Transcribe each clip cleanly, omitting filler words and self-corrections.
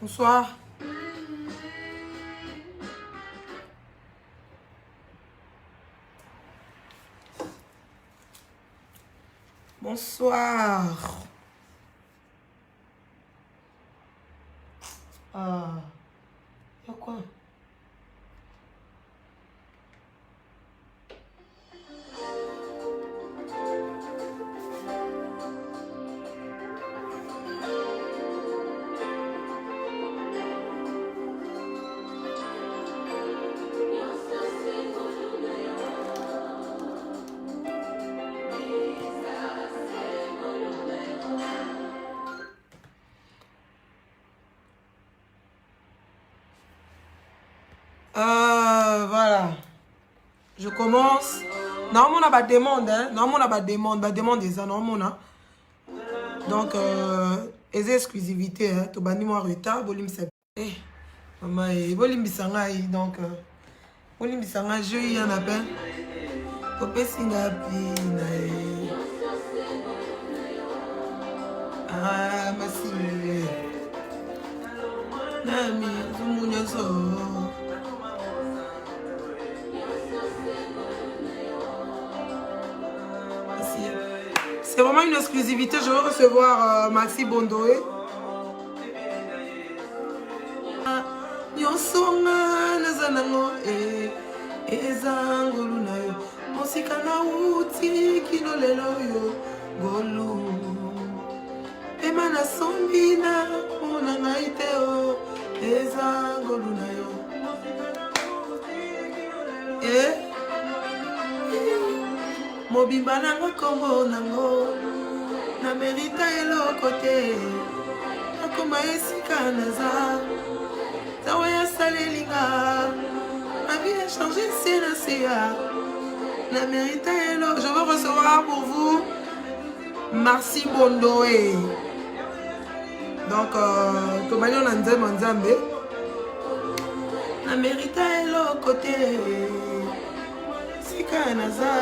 Bonsoir. Bonsoir. Ah, y'a quoi? Voilà. Je commence. Normalement, on a des demandes. Hein? Normalement, on a des demandes des normalement. Donc, les exclusivités. Hein? Tu bandi moi retard. Bolim c'est. Eh, maman, bolim bisanga. Donc, bolim bisanga. Je y en a peine. Popé singapi. Ah, merci. Nami, zumunyoso. C'est vraiment une exclusivité. Je veux recevoir Maxi Bondoé. Nyosonga nazanango ezangolu na yo. Mosika na uti kilolelo yo golu. Ema na sombina kuna ngaite o ezangolu na yo. Mobimba nango kombo nango na merita eloko te akoma esika naza tawa ya salelinga ma vie a changé c'est la CA na merita eloko. Je veux recevoir pour vous Maxi Bondoé. Donc tomani on a nzambe na merita eloko te sika naza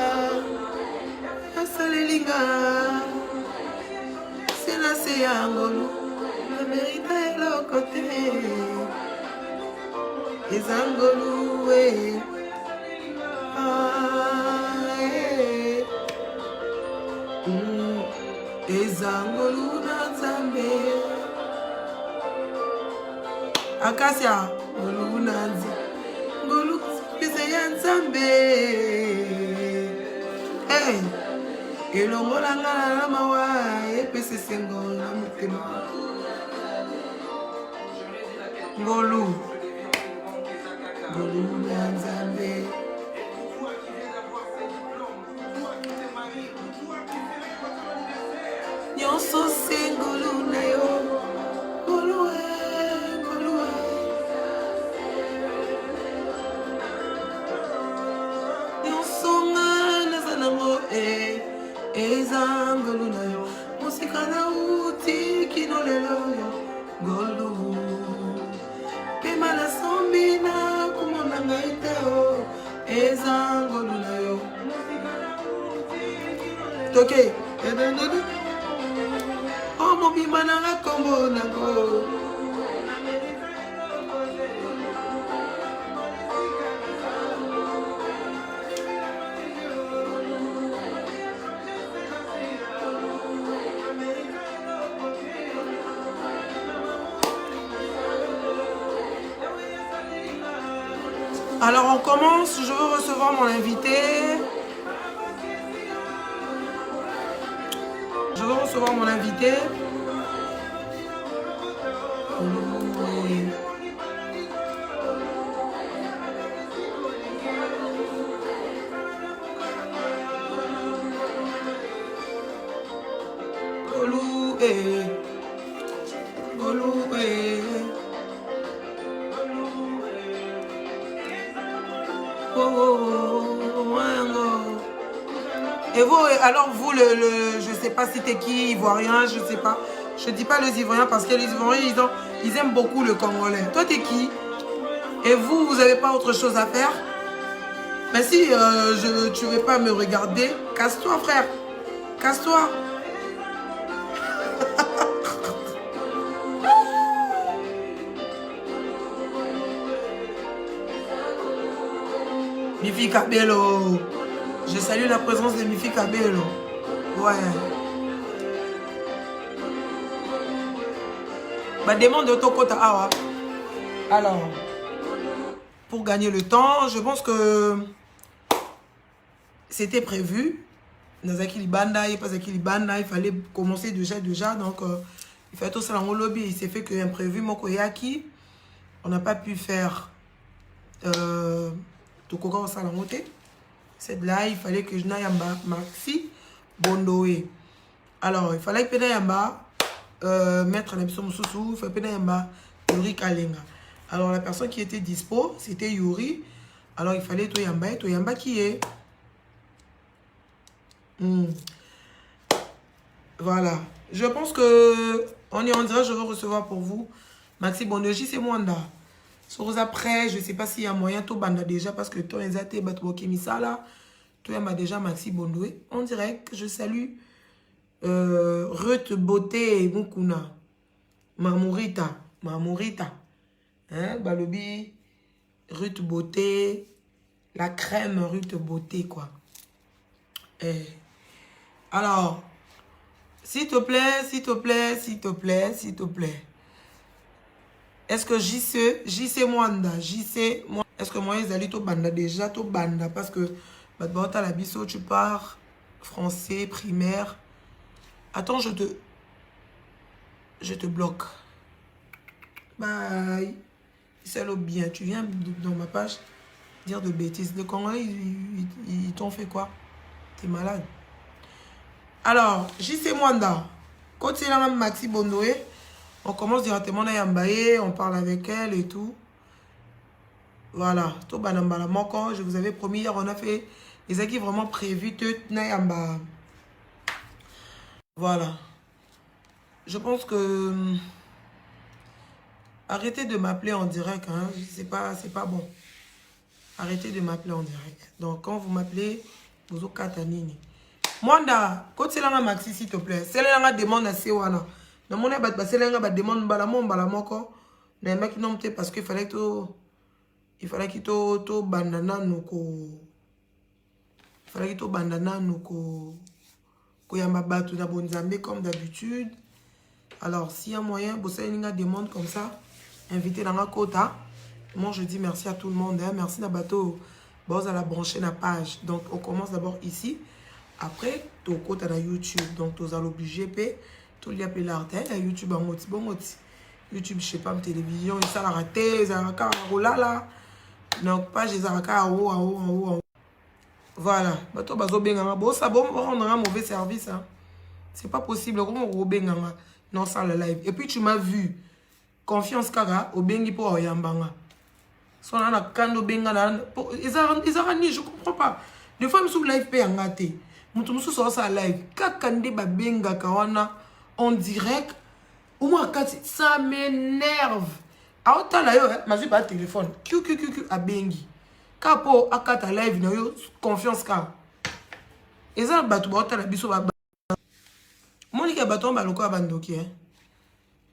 Salelinga, c'est la séangolo, la mérite est le côté. Les angolou, les angolou dans Zambé. Acacia, ngolou nanzi, ngolou pise yan Zambé. Hey. Elongo langa na mawa epese sengo na mutema ngolu na Nzambe. Nyonso sengolu na yo ngolu nyonso na zanango ezangolu na yo musika na uti kinolelo yo golu pema na sombi na kumona ngai te o ezangolu na yo toke o mobimba na kombo nango. Alors on commence, je veux recevoir mon invité. Je veux recevoir mon invité. Et vous, alors vous, je sais pas si t'es qui, Ivoirien, je sais pas. Je dis pas les Ivoiriens parce que les Ivoiriens, ils aiment beaucoup le Congolais. Toi, t'es qui? Et vous, vous avez pas autre chose à faire? Mais si tu veux pas me regarder, casse-toi, frère. Casse-toi. Mifi Kabelo. Je salue la présence de Mifi Kabelo. Ouais. Bah, demande de Tokota Awa. Alors, pour gagner le temps, je pense que c'était prévu. Nazaki Libanda, il fallait commencer déjà. Donc, il fallait tout ça dans le lobby. Il s'est fait que imprévu, Moko Yaki. On n'a pas pu faire Tokoko au salon. C'est là, il fallait que je n'aille Maxi Bondoé. Alors, il fallait que je mettre la mission sous, il fallait que je Yuri Kalenga. Alors, la personne qui était dispo, c'était Yuri. Alors, il fallait Toyamba qui est. Voilà. Je pense que on est en direct, je vais recevoir pour vous Maxi Bondoji, c'est Mwanda. Sur après, je ne sais pas s'il y a moyen, tout banda déjà, parce que toi, les athées, Batouoki Misala, toi, il y a déjà Maxi Bondoé. En direct, je salue Ruth Beauté et Mukuna. Mamourita. Hein, Balobi, Ruth Beauté, la crème Ruth Beauté, quoi. Alors, s'il te plaît. Est-ce que JC Mwanda, est-ce que moi, ils allaient tout banda déjà, tout banda, parce que, à la biso, tu pars, français, primaire. Attends, je te bloque. Bye. C'est le bien. Tu viens dans ma page dire de bêtises. Le Congolais, ils t'ont fait quoi? T'es malade. Alors, JC Mwanda. Quand c'est là, Maxi Bondoé, on commence directement à Yambaye, on parle avec elle et tout. Voilà. Tout banambala moko. Je vous avais promis hier, on a fait les acquis vraiment prévus. Yamba. Voilà. Je pense que arrêtez de m'appeler en direct, hein. C'est pas bon. Arrêtez de m'appeler en direct. Donc quand vous m'appelez, vous avez katanini. Mwanda, quand c'est là Maxi s'il te plaît. C'est là demande à Sewana. Non mon est c'est là demande balamoko. N'a qui non parce qu'il fallait qu'il to bandana nuko. Il fallait qu'il to bandana nuko. Koyamba batu na bonzambe comme d'habitude. Alors, s'il y a moyen, vous savez, une demande comme ça, invité dans la quota. Moi, je dis merci à tout le monde. Hein. Merci à bateau. Vous allez brancher la page. Donc, on commence d'abord ici. Après, tu as quota dans YouTube. Donc, tu as l'obligé. Tu as appelé l'art. YouTube, YouTube, je sais pas, télévision, ça l'a raté, ça l'a raté. Donc, page, ça l'a raté en haut. Voilà. Bateau, bazo benganga. Bon, ça, bon, on a un mauvais service. Hein. C'est pas possible. Comment on benganga? Non, ça le live. Et puis tu m'as vu. Confiance kara au bengi pour oyambanga. Son ana kando benga na ils ont ni je comprends pas. Des fois me live pe ngate. Mutu musu so ça live. Kakande ba benga kawana en direct. Au moins ça m'énerve. A autant là yo, ma vie pas téléphone. Q a bengi. Kapo akata live na yo confiance ka. Ils ont batu ba autant la biso ba Monique Baton Baloko Abandoki.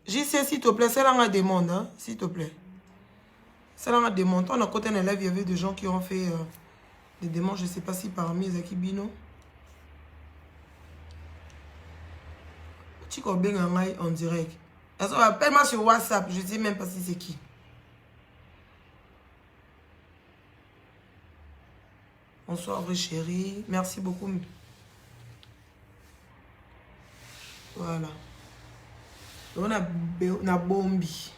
JC, s'il te plaît, c'est là une demande, hein, s'il te plaît. C'est là une demande. On a côté un élève, il y avait des gens qui ont fait des demandes, je ne sais pas si parmi les Akibino. Tu connais en direct. Appelle-moi sur WhatsApp, je ne sais même pas si c'est qui. Bonsoir, chérie. Merci beaucoup. Voilà. On a bombi.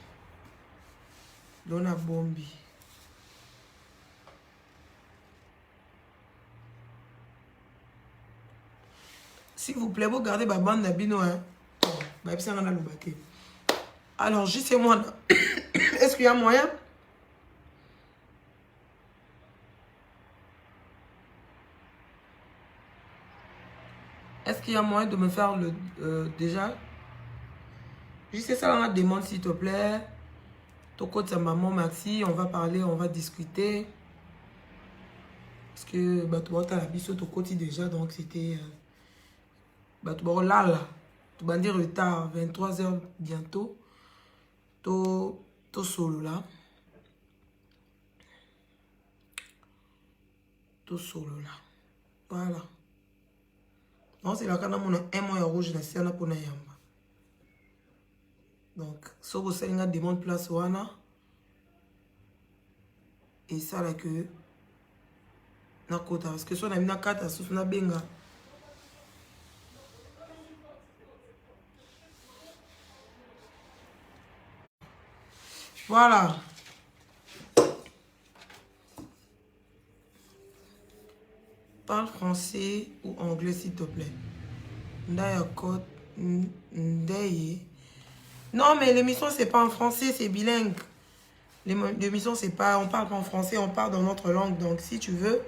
On a bombi. S'il vous plaît, vous gardez ma bande d'abino. Hein? Alors, juste moi. Est-ce qu'il y a moyen? Est-ce qu'il y a moyen de me faire le déjà? Juste ça, on demande s'il te plaît. Ton code, c'est maman Maxi. On va parler, on va discuter. Parce que bah, tu vois, tu as la bise sur ton côté déjà. Donc, c'était. Bah, tu vois, là. Tu vas dire retard. 23h bientôt. To, to solo là. Tout solo là. Voilà. Non, c'est là qu'on a un mois rouge dans le pour na yamba. Donc, si vous avez une demande place wana et ça là que na kota parce que si on a mis na carte sous na benga. Voilà. Parle français ou anglais s'il te plaît. Ndaya code Ndaye. Non mais l'émission c'est pas en français, c'est bilingue. L'émission c'est pas, on parle pas en français, on parle dans notre langue. Donc si tu veux,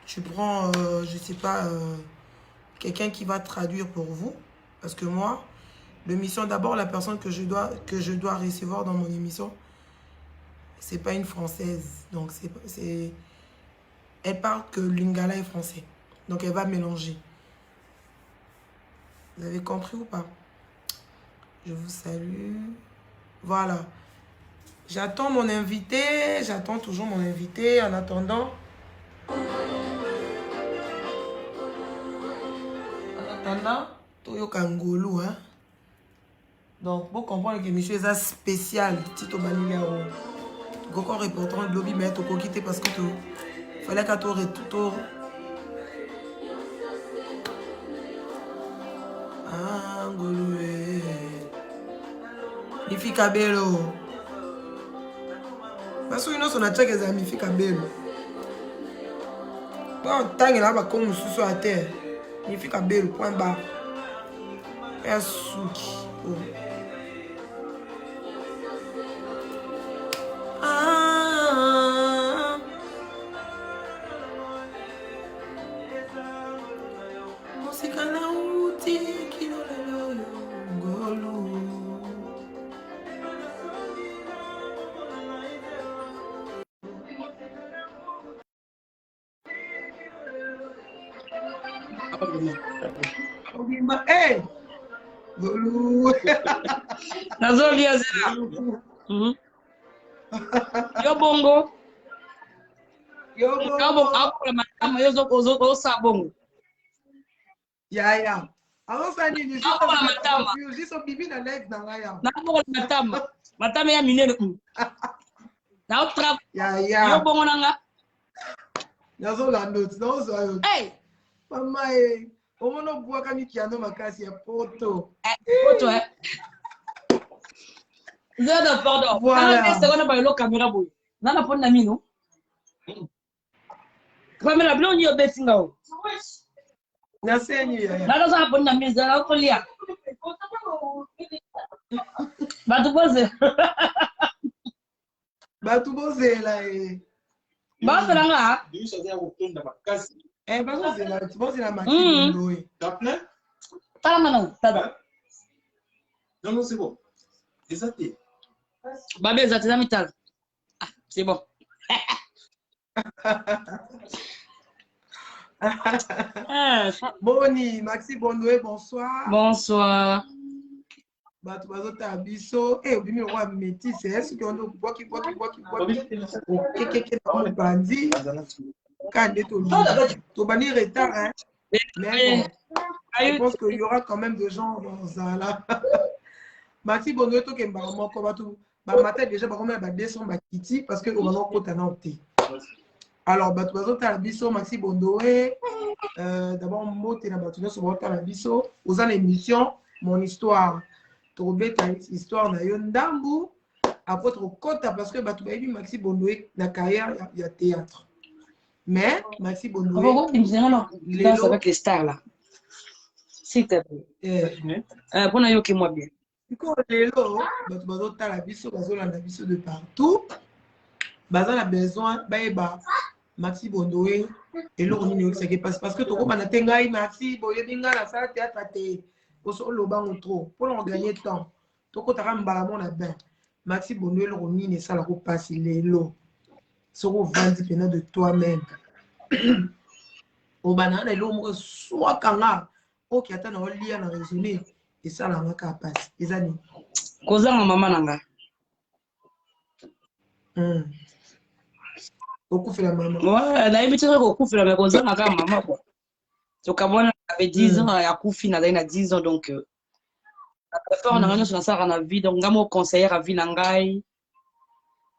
tu prends, je sais pas, quelqu'un qui va traduire pour vous. Parce que moi, l'émission d'abord, la personne que je dois recevoir dans mon émission, c'est pas une française. Donc elle parle que lingala est français. Donc elle va mélanger. Vous avez compris ou pas? Je vous salue. Voilà. J'attends mon invité. J'attends toujours mon invité. En attendant. Toyo Kangolo, hein. Donc, pour comprendre que monsieur est spécial. Tito Banigaro. Encore reportant de lobby, mais tu peux quitter parce que tu fallait qu'à toi tout. Angolo. Mifi Kabelo. Parce que nous sommes à chaque Mifi Kabelo. Bon, tant qu'il y a comme sous à terre. Mifi Kabelo, point bas. Et Souki. Hey! Nazolia zera. Yo bongo. Yo bongo. Kabo akula matama yozo kozo sabongo. Ya. Alors ça dit akula matama. Juste au bibi na live na ngaya. Na akula matama. Matama ya minene. Na otra. Ya. Yo bongo nanga. Nazo la note, nazo ayo. Hey. Mama omono bwaka ni kiano makasi ya poto. Poto Zada pardon. Voilà. Nana seconde ba lo caméra boy. Nana pon na mino. Caméra blo ni obetinga o. Na senyi ya. Nana za pon na miza na kolia. Batu boze. Batu boze la Ba fera nga. boze la, tu boze la makini loe. Tala mana tada. Non, c'est bon. Exactement. Babé za tena mital. Ah, c'est bon. Boni, Maxi Bondoé, bonsoir. Bonsoir. Batu bazota biso. Obimi roi métis, est-ce qu'on doit boire qui. Ok, bandi. Kande to bani retard, hein. Mais bon, je pense qu'il y aura quand même des gens dans ça là. Maxi Bondoé, to kemba moko batu. Ba matin déjà ba combien ba 200 ba kiti parce que on va kota na opté. Alors batu bazota biso Maxi Bondoé, d'abord moté na batu so bota na biso, aux en émission mon histoire. Trouver ta histoire na yo ndambu après trop kota parce que batu ba Maxi Bondoé na carrière il y a théâtre. Mais Maxi Bondoé il danse avec les stars là. S'il te plaît. Pour na yo qui moi bien. Quand lelo batu bazota la biso bazolanda biso de partout. Baza na besoin ba Maxi Bondoé et l'on ni ça qui passe parce que toko bana tengai Maxi boye binga la salle théâtre té oso lo bango trop pour on gagner temps toko taramba mon na ben Maxi Bondoé l'on ni ça la ko passer lelo soko vandi pena de toi-même au banana et l'homme soit kanga OK ata na olia na raisonner et ça la ngaka passe les amis Kozanga mama nanga. Beaucoup fait la maman. Ouais, nayebi te ko kufela mais kozanga kaka maman quoi. Donc kabona avait 10 ans ya kufi na 10 ans donc effort na ngano sur na vie donc ngamo conseiller à vie na ngai.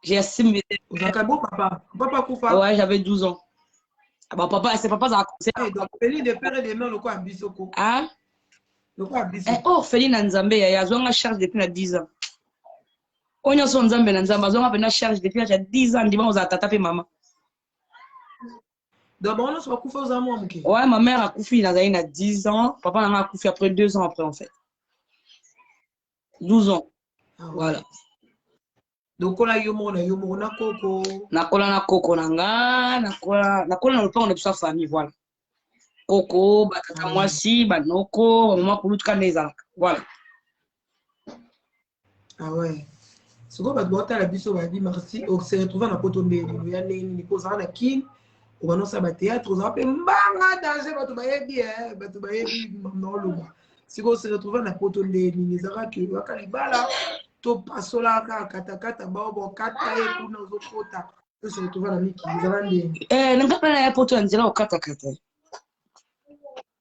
J'ai assimilé. Beau papa. Papa kufa. Ouais, j'avais 12 ans. Ah bah papa, c'est papa ça conseiller. Donc Feli de père et de mère le quoi bisoko. Ah? Le quoi bisoko. Oh, Feli na Nzambe ya zonga charge depuis na 10 ans. Onyo so Nzambe na Nzamba zonga pe na charge depuis na 10 ans ndima oza tata pe maman. Donc on se kufa aux amours muke. Ouais, ma mère a couffé na 10 ans, papa n'a couffé après 2 ans après en fait. 12 ans. Ah, ouais. Voilà. Donc on a yomo na koko. Nakola na koko nanga, nakola na lopango de sa famille voilà. Koko, batata mwasi, banoko, maman kulutuka neza. Voilà. Ah ouais. Ce qu'on va devoir la biso va dire merci. On se retrouve dans poto ndeni. Ya neni posa na kin. On va non ça ba théâtre, on va pe mbanga danger batu ba yebi batu ba yebi non loba. Si on se retrouve dans poto ndeni, ni zaka ke wakalibala. To pasola ka katakata bao kata e kuna uzokota. On se retrouve dans miki zalande. Nanga na ya poto nzela okata kata.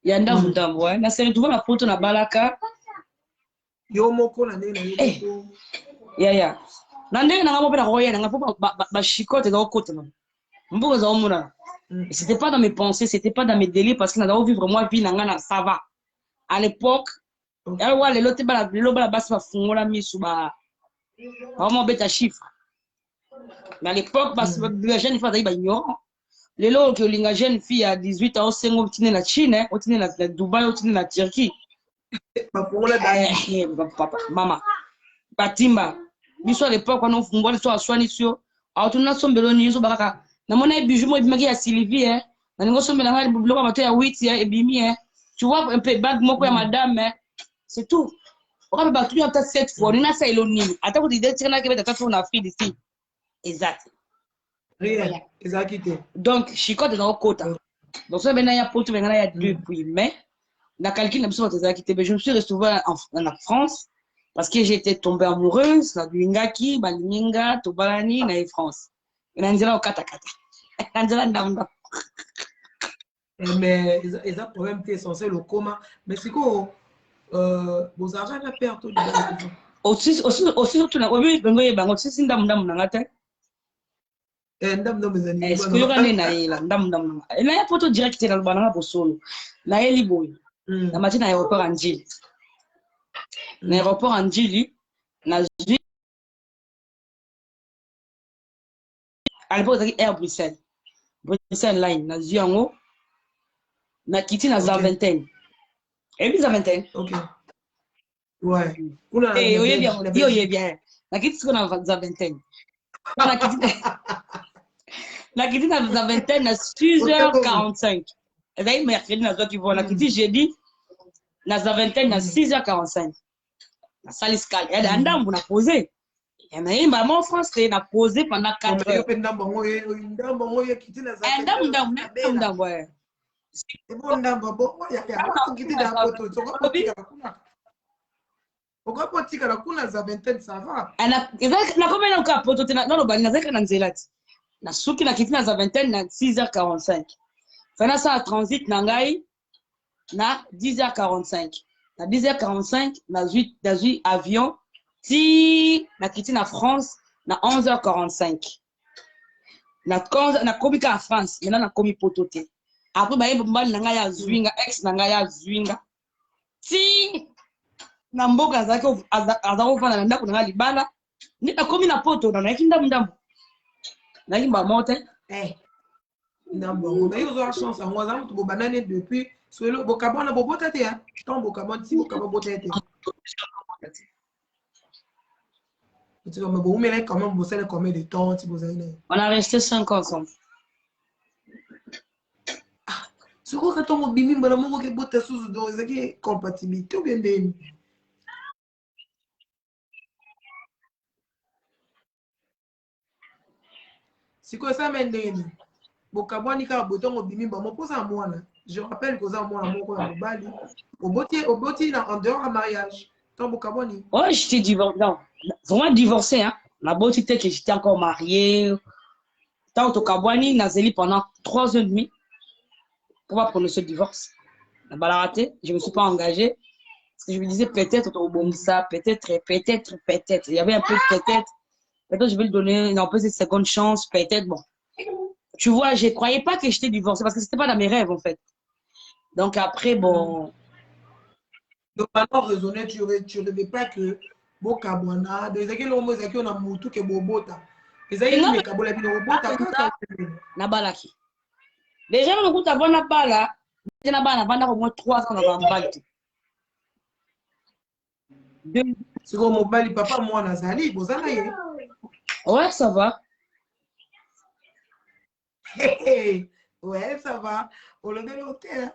Ya ndambo ouais. Na se retrouve na poto na balaka. Yo moko na nene na yo moko. Ya. Na ndenge nanga mopela ko yena nga po ba shikote za okota na. Mbugo za omuna. C'était pas dans mes pensées, c'était pas dans mes délires parce que nous avons vivre moi vie nanga ça va. À l'époque, alors ouais, les lots bala bas va fungola misu ba. Vraiment bêta chiffre. Mais à l'époque, parce que les jeunes filles d'ailleurs ignorant. Les lots que les jeunes filles à 18 ans, c'est on tient la Chine, on tient la Dubaï, on tient la Turquie. Papa, maman. Batimba. Biso à l'époque quand on fungola so aswani sio. Autuna sombeloni so baraka. Na mona bijou mo bimaki ya Sylvie na ningo sombe na ngali biloko bato ya 8 ya ebimi tu vois un peu bag moko ya madame c'est tout on va pas tout peut-être 7 fois nina sa eloni ata ko dide tirana ke beta tatu na Afrique ici exact réel exactement donc chicote dans kota donc ça ben ya poto ben ya depuis mais na calcul na biso tezaki te je me suis retrouvée en France parce que j'étais tombée amoureuse na Lingaki balinga to balani na France. Nanzela okata kata. Nanzela ndamdo. Mais ils ont problème qui est censé le coma. Mais c'est quoi vous avez la perte de aussi surtout na obi bengoye bango aussi ndamdo nangata. Ndamdo mezani. Est-ce que yoka na ila ndamdo. Na ya photo direct na bana bosolo. Na eli boy. Na matina aéroport Anjili. Na aéroport Anjili na à l'époque, c'était Air Bruxelles. Bruxelles Line, na Ziango, na Kiti na Zaventen. Et puis Zaventen. Ok. Ouais. Et oye bien. Na Kiti c'est na Zaventen. Na Kiti na Zaventen na 6h45. Et là, mercredi, na toi qui vois, na Kiti jeudi, na Zaventen na 6h45. Na Saliscal. Et là, ndambu na posé. Il y en a une maman en France qui a posé pendant 4 heures. À 10h45, avion. Si na quitté na France na 11h45 na komi ka France maintenant na komi pototé après ba yeba na nga ya zwinga ex na nga ya zwinga si na mboka zake azako fana na ndako na libala ni na komi na poto na yakinda ndambo na yimba mote ndambo ba yo zo chance en moi za to banane depuis so le bokabona bobota te hein tant bokabona si bokabona bota te quand même, vous savez combien de temps vous avez. On a resté 5 ans ensemble. C'est quoi quand on bimi mbala mongo ke bota sous do ezaki compatibilité ou bien ndeni. C'est quoi ça mendeni? Bokabwani ka botongo bimi mbala mo posa mwana. Je rappelle que ça mwana moko na mobali. Oboti na en dehors à mariage. Oh, j'étais divorcée. Non, vraiment divorcée. Hein. La beauté, que j'étais encore mariée. Tant au Kabwani, Nazeli pendant 3 ans et demi pour pas prononcer le divorce. La balle raté, je ne me suis pas engagée. Parce que je me disais peut-être au Bomsa, peut-être. Il y avait un peu de peut-être. Peut-être je vais lui donner une peu cette seconde chance, peut-être. Bon. Tu vois, je ne croyais pas que j'étais divorcée parce que ce n'était pas dans mes rêves en fait. Donc après, bon. Donc alors, raisonner, tu ne rêvais pas que Bokabwana, des gens qui ont un moutou qui est Bobota. Les gens qui ont un Bobota, Nabalaki. Les gens qui ont un Bobota, ils ont au moins 3 ans dans la balle. C'est comme mon bali, papa, moi, Nazali, vous en avez. Ouais, ça va. Ouais, ça va. On le met au terre.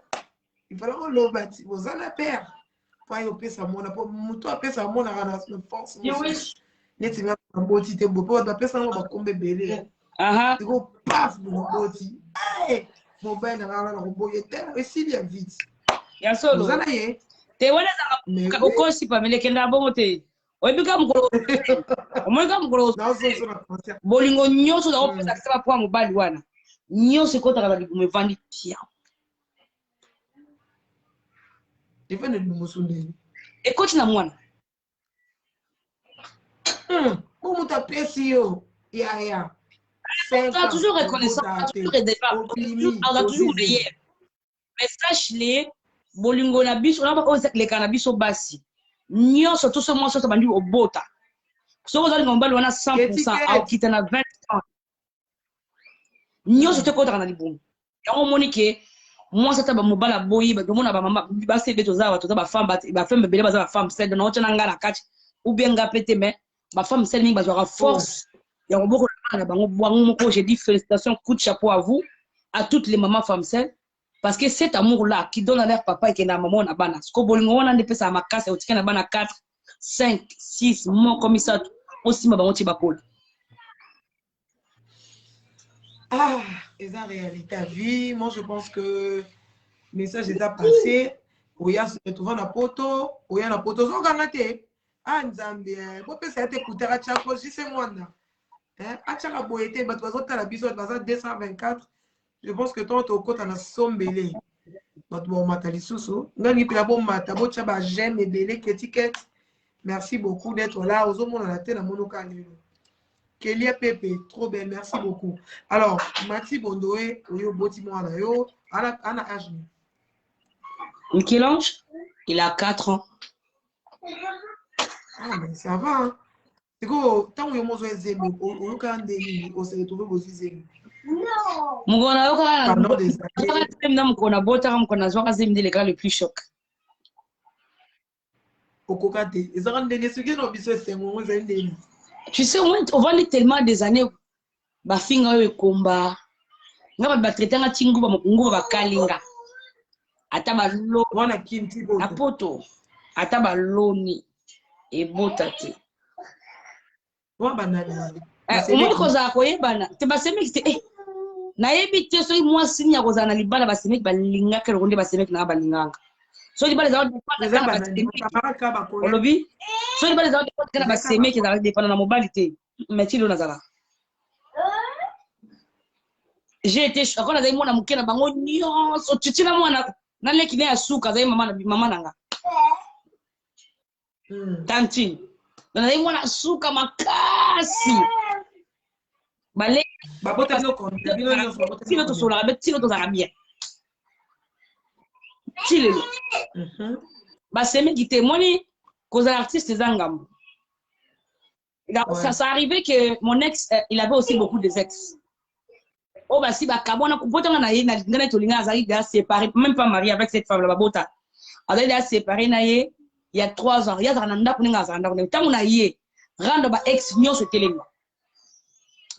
Il fallait qu'on le bâtit. Vous en avez peur. Pas y opé ça, mon apport. Moutou appé ça, mon arana, le force. Net, il va en boti, t'es beau. Pas d'apé ça, on va tomber belé. Tu go paf, mon boti. Mon ben, arana, le robot, il était. Et s'il y a vite. Ya solo. Vous en avez. Te wala za ukosi pa mele kenda bongote. Oibika mukolo. Omoika mukolo. Bolingo nyoso da opesa kisaba kwa mobali wana. Nyoso kota kala me vandi pia. Defende musunde. Ekoti na mwana. Como ta pesi yo. Ya. On a toujours reconnaissant, on a toujours toujours oublié. Mais sache-le, bolingo na biso na ba le cannabis au basi. Nyonso tout ce monde so bandi au bota. So vous allez ngomba wana 100% au kita na 20 ans. Nyonso te kota na libumu. Ya monique moi ça ba mobala boyi ba domona ba mama ba se beto za ba femme bebele ba za ba femme c'est na otana ngala kati ou bien ngapete mais ba femme c'est ni ba zo force. Ya ngoboko na bango bwangu moko j'ai dit félicitations coup de chapeau à vous à toutes les mamans femmes seules. Parce que cet amour-là qui donne à leur papa et qui est dans maman, ce qu'on veut, on a des personnes à ma casse, et on a 4, 5, 6 mois comme ça, aussi ma baron tibapol. Ah, c'est en réalité à vie. Moi, je pense que le message est à passer. Oya se retrouve na poto, oya na poto, so ganate. Ah, Nzambe, vous pouvez écouter à chaque fois, si c'est moi. À chaque boété, bah, tu vas la biseau, 224. Je pense que toi, tu as un sombelé. Merci beaucoup d'être là. Kélia Pepe, trop belle, merci beaucoup. Alors, Mati Bondoé, Anna âge. Michel-Ange, il a 4 ans. Ah, mais ça va. Hein? C'est quoi, tant que vous avez des amis, vous avez des amis. Mugona yoka na mukona bota kama mukona zwaka zimdi le plus choc. Okokate, ezaka ndenge soki no biso esengo za ndenge. Tu sais on va tellement des années ba finga yo ekomba. Ngaba ba traiter nga tingu ba mukungu ba kalinga. Ata ba lo wana kinti poto. Na poto. Ata ba loni e bota te. Wa banani. Omoni koza koyebana te basemi te na yebi te so moi sinya koza na libala basemi balinga ke ronde basemi na balinganga so libala za olobi so libala za kana basemi ke za dépendre na mobali te metilo nazala j'ai été quand on a mona mukena bango nyonso tutina mwana na leki ne asuka za mama nanga tanti na mwana asuka makasi Balé, si l'autre sur la bête, si l'autre a bien. Si le bah c'est mes qui témoignent cause artiste zangam. Ça arrivait que mon ex il avait aussi beaucoup de ex. Oh bah si bah kabona kupota na ngana tolinga azali déjà séparé même pas marié avec cette femme là babota. Azali déjà séparé na ye il y a 3 ans. Il y a zananda kuninga zananda kuninga. Tant na ye rendre ba ex nyo se téléma.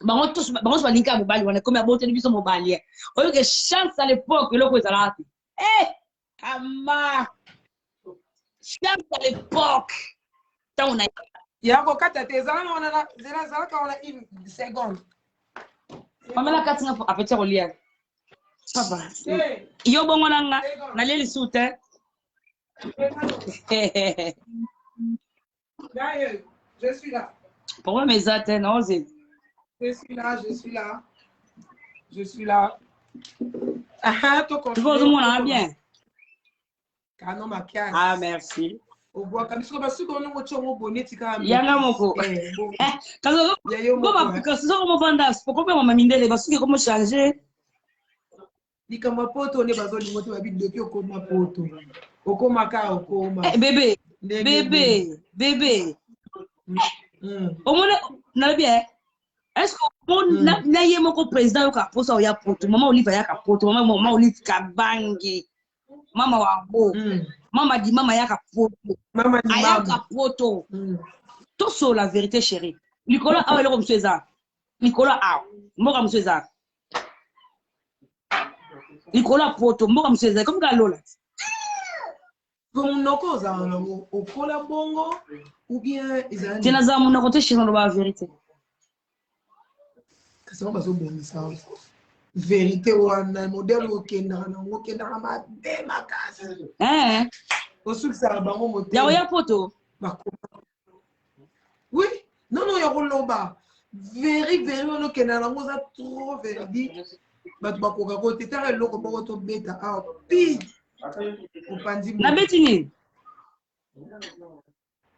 Bango tous balinka mobali wana comme abote ni biso mobali oyo que chance à l'époque loko ezala ama chance à l'époque tant on a yako kata te ezala na ka ona une seconde pamela katinga pour apeti rolia papa yo bongo nanga na leli soute je suis là pour mes atteindre Je suis là. Je suis là. Ah, toi, Tu vois, tout le monde a bien. Ah, merci. Yanga moko. Quand on vend pourquoi on m'a mis des parce que comment changer? Bébé, bébé, bébé. Au moins, n'a bien. Est-ce que na ye moko président yo ka posa ya poto mama Olive ya ka poto mama Olive ka bangi mama wabo mama di mama ya ka poto mama di ya ka poto tout sur la vérité chérie Nicolas a le comme César Nicolas a mboka César Nicolas poto mboka César comme galola bon noko za au kola bongo ou bien izani tena za mon côté chérie dans la vérité. C'est pas so bon ça. Vérité wana modèle okenda na okenda ma démarcation. Au sous ça bango modèle. Ya photo. Oui, non ya koloba. Very on okenda na ngoza trop véridique. Ba bakoka ko tetara loko boko to beta ah pi. Opandi Na beti ni.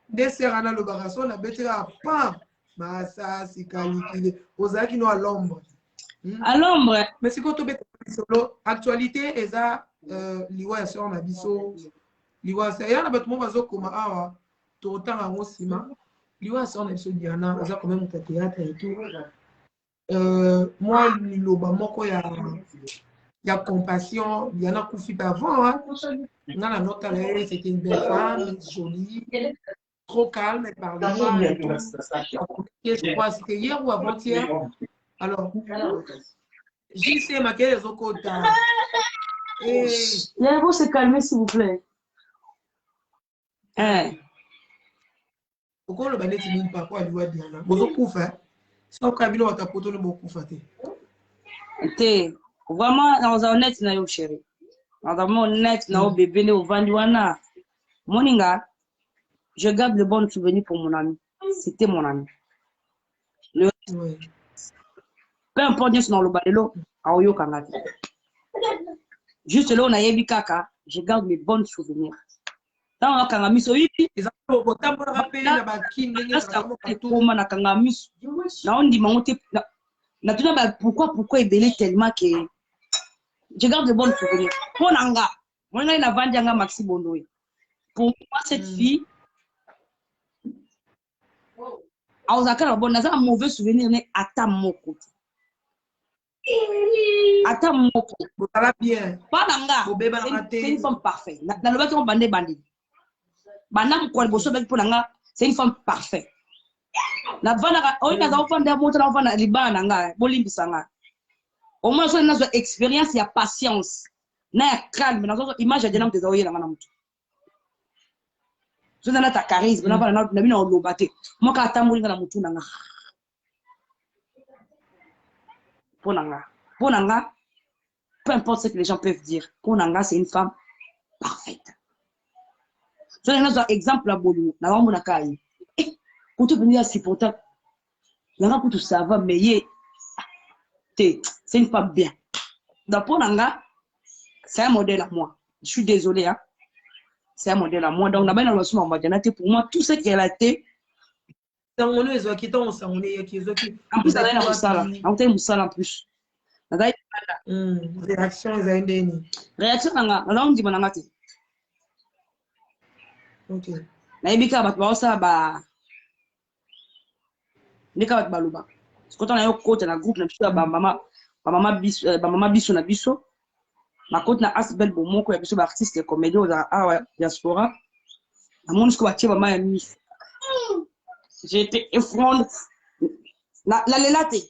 Deserana le baraso na beti a pa. Massa si qualifié aux acquis à l'ombre. À l'ombre. Mais si quand on met solo actualité et ça liwa sur ma biso liwa c'est ya na batmo bazo koma awa to temps à osima liwa sur na biso diana ça quand même théâtre et tout moi liloba moko ya compassion diana kufi avant hein na la note c'était une belle femme jolie trop calme, elle parlait pas. Je crois c'était hier ou avant-hier. Alors, j'y sais ma quelle est au côté. Vous se calmer s'il vous plaît. Pourquoi le balai n'est pas quoi lui dire là? Vous avez couvert. Sans cabine on tapote le beaucoup faté. Té, vraiment dans un honnête na yo chérie. Dans un honnête na o bébé ne o vandiwana. Moninga. Je garde de bons souvenirs pour mon ami. C'était mon ami. Oui. Peu importe bien dans le balelo, aoyo kangati. Juste là on a yebi kaka, je garde mes bons souvenirs. Dans la kangamiso yipi, ils ont autant pour rappeler la bakine comment na kangamiso. Na on dit mangote na tuna ba pourquoi ebele tellement que je garde de bons souvenirs. Pour nanga, moi na vandi anga Maxi Bondoé. Pour moi cette fille un mauvais souvenir mais ata moko ça va bien pas nanga c'est une femme parfaite dans le bâtiment bandé bandi banam ko boso be pour nanga c'est une femme parfaite na vana o ina za ofanda moto na ofanda libana nanga bolimbisa nga au moins so na zo expérience ya patience na ya calme na zo image ya janam te zo yela ngana mtu je n'ai pas charisme, je n'ai pas de moi quand tu as mutu nanga. Ponanga, peu importe ce que les gens peuvent dire, Ponanga c'est une femme parfaite. Je donne un exemple à Bolu, na wambo na kai. Pour te venir si pourtant, yanga pour tout ça va mais c'est une femme bien. Donc Ponanga, c'est un modèle à moi. Je suis désolée hein. C'est un modèle à moi. Donc, on a bien la pour moi, tout ce qu'elle a été. En plus, elle a en plus. Réaction, réaction, on dit, ok. Quand on a un côté dans le groupe, maman biso na biso. Ma côte na asbel bon moko ya biso ba artiste comédie au diaspora na mon sko batie mama ya mis j'ai été effrondée la lelate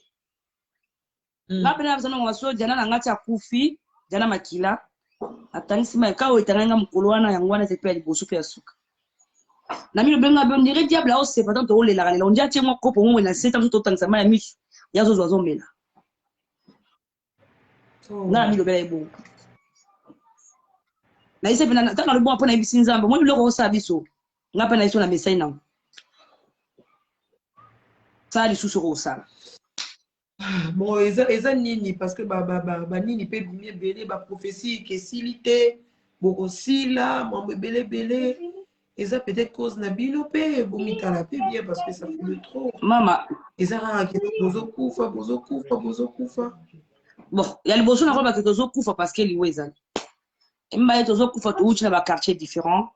na pena bizana ngaso jana na ngati akufi jana makila atangisi ma ka o itanga mukolo wana yango wana sepe ya liboso pe ya suka na mino benga be ndire diable au c'est pas tant o lela lela on dia tie mo kopo mo na 7 ans tout tangisa ma ya mis ya zo zo mela na mino bela ebo na ise pena tanga lo bon pona ibisi nzambe mo lo ko sa biso ngapa na iso na mesai na sa li susu ko sala Bon, eza nini parce que nini pe bimie belé ba prophétie que silité boko sila mambo belé eza peut-être cause na bino pe bomitala pe bien parce que ça fait de trop. Mama. Eza que bozo kufa. Bon, il y a le besoin d'avoir que tozo kufa parce que liwe ezali. Mba tozo kufa to uchi na ba quartier différent,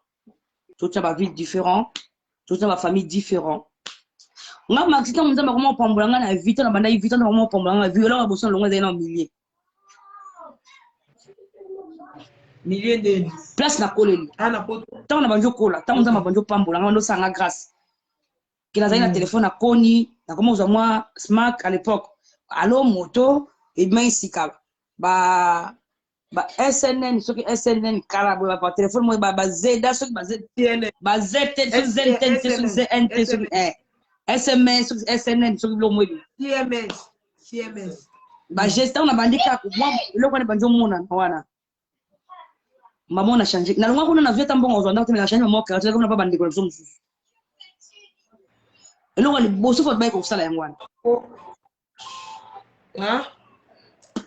to uchi na ba ville différent, to uchi na ba famille différent. Nga maxita munza comment pambolanga na vite na banda vite na comment pambolanga violent boson longo ezali na millier. Millier de place na koleli. Ah na poto. Tant na banjo kola, tant munza banjo pambolanga ndo sanga grâce. Kila zali na téléphone na koni, na comment uza moi smack à l'époque. Allo moto et bien ici ba SNN soki SNN kala ba téléphone mo ba Zeda soki ba ZTN ba ZTN soki ZNT soki SMS soki SNN soki lo mo CMS ba gestion na bandika ko moi eloko ne banjo mona wana maman na changer na longa kuna na vieta mbongo zo ndako na changer mo ka tele kuna ba bandiko so mususu eloko ni boso fo ba ko sala yango wana ah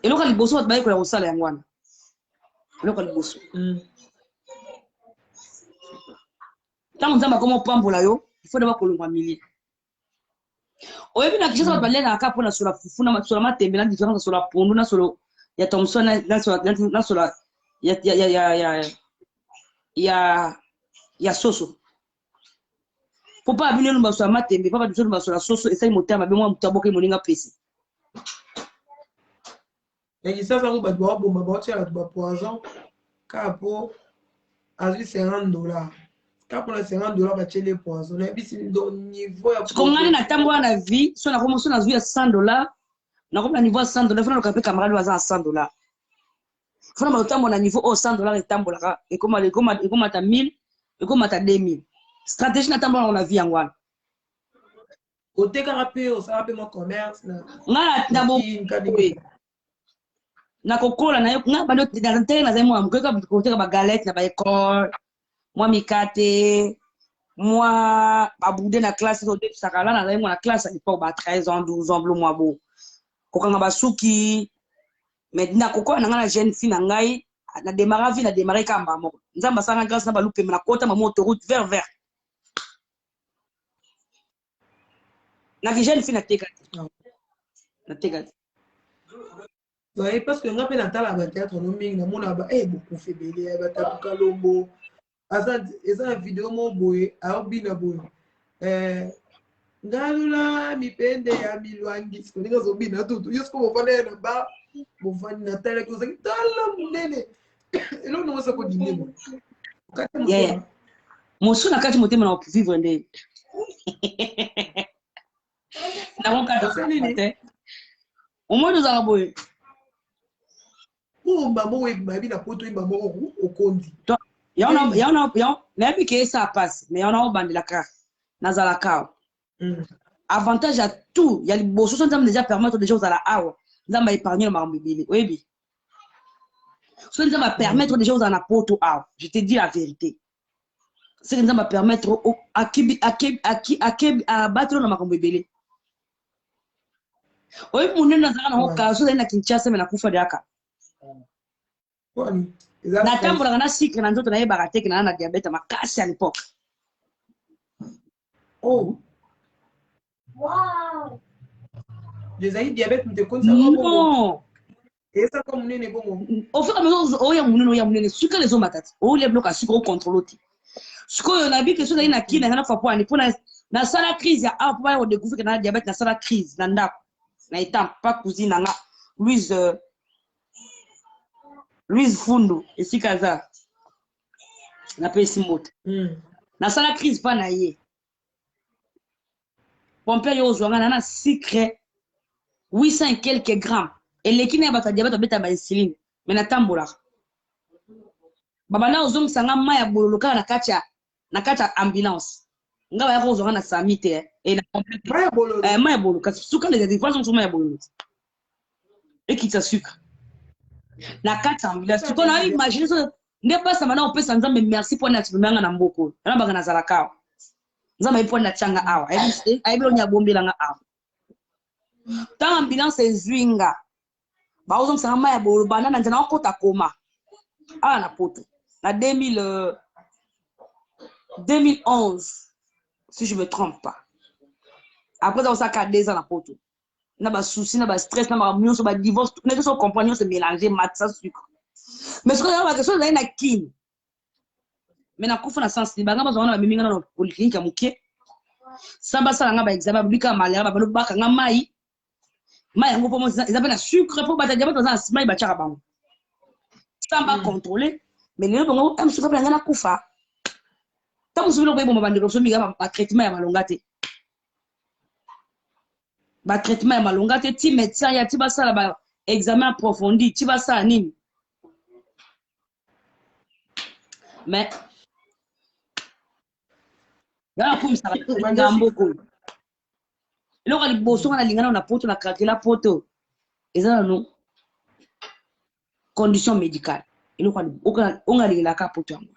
eloko ni boso fo ba ko sala yango wana eloko ni boso tant nzamba comment pambola yo il faut d'abord kolongwa millier oyebi na kisha ba lenga aka pona sur la fufuna sur la matembe na différence sur la pondu na solo ya Thompson na sur la ya soso faut pas abiner no ba sur la matembe pas ba sur la soso essaye motema be moi mutaboke moninga pesi et ça va ba doit bomba ba tia ba poison capo azui $50 capo na $50 ba tele poison et puis c'est do niveau ya kongani na tambo na vie so na komo so na zui ya $100 na komo na niveau $100 fona lokape camarade waza $100 fona ba tambo na niveau $100 etambolaka ekoma ta 1000 ekoma ta 2000 stratégie na tambo na vie yangwana côté carapé au ça mon commerce na na bo na kokola na yo nga bando na tele na zemo amkoka côté ba galette na ba école moi mikate moi baboude na classe au début sakala na zemo na classe à l'époque ba 13 ans 12 ans moi bo kokanga basuki maintenant kokola na nga jeune fille na ngai na démarrer kamba moko nzamba sanga grâce na balupe na kota mama autoroute vers na jeune fille na teka ouais parce que nga pe na tala ba théâtre no mingi na mona ba beaucoup fait belé ba tabuka lombo eza vidéo mo boye aobina boye ngalula mipende ya milwangi siko ninga zobina tutu yusko mofane na ba mofane na tala ko zaki tala munene elo no sa ko dinemo yeah mosu na kati motema na vivre nde na ronka de au moins nous avons boye maman oui ma vie na poto maman au kondi yana na que ça passe mais on a au bande la carte nazala kao avantage à tout il y a les bosso sont déjà permettre des choses à la awa nzamba épargner le marambibili oui so nzamba permettre des choses à la poto awa je te dis la vérité c'est nzamba permettre à battre na marambibili oui munene nazala na hoka so na Kinshasa mais na kufa daka na tambola na sikre na nzoto na yebaka te na diabète makasi à l'époque oh wow les aïe diabète me compte ça non et ça comme munene bon au fait comme ya munene suka les matati o le bloc à sucre au contrôle ti suko na bi que so na kina na fa po ani pona na sala crise ya a po ya découvrir que na diabète na sala crise na ndako na étant pas cousine na Louise Fundo esikaza na pesi moto na sala crise pa na ye pompe yo zwanga na secret 800 et quelques grammes et l'équipe na bata diabète beta ba insuline mais na tambola baba na ozong sanga maya bololoka na kacha ambulance ngaba ya kozonga na samite et na complète maya bololo kasi suka les défenses sont maya bololo et qui ta sucre na kacha ambulance tu connais imagine ça ne pas ça maintenant on peut s'en dire merci pour na tibanga na mboko na banga na zalaka nzama ipo na changa awa ai bilo nya bombela nga awa Tant ambulance ezwinga. Ba ozo sanga maya bolobana na nzana okota koma. Ah na poto. Na 2011 si je me trompe pas. Après ça on s'est 2 ans na poto. Na ba souci na ba stress na ba million sur ba divorce, on est tous compagnons se mélanger mat ça sucre. Mais ce que la question là na kin. Mais na kufa na sens libanga ba zona ba miminga na polyclinique ya mukie. Samba sala nga ba examen bika malera ba baka nga mai. Mai yango po mo ils appellent sucre pour bata diabète dans un mai ba tchaka bango. Samba contrôler mais le bongo am sucre nga na kufa. Tant que vous bon bande so miga ba traitement ya malonga te. Ba traitement ya malonga te ti médecin ya ti ba sala ba examen approfondi ti ba sala nini. Mais ya pour ça ngamboko. Loko li boso na lingana na poto na krakela poto. Eza no condition médicale. Loko li onga lingala ka poto yango.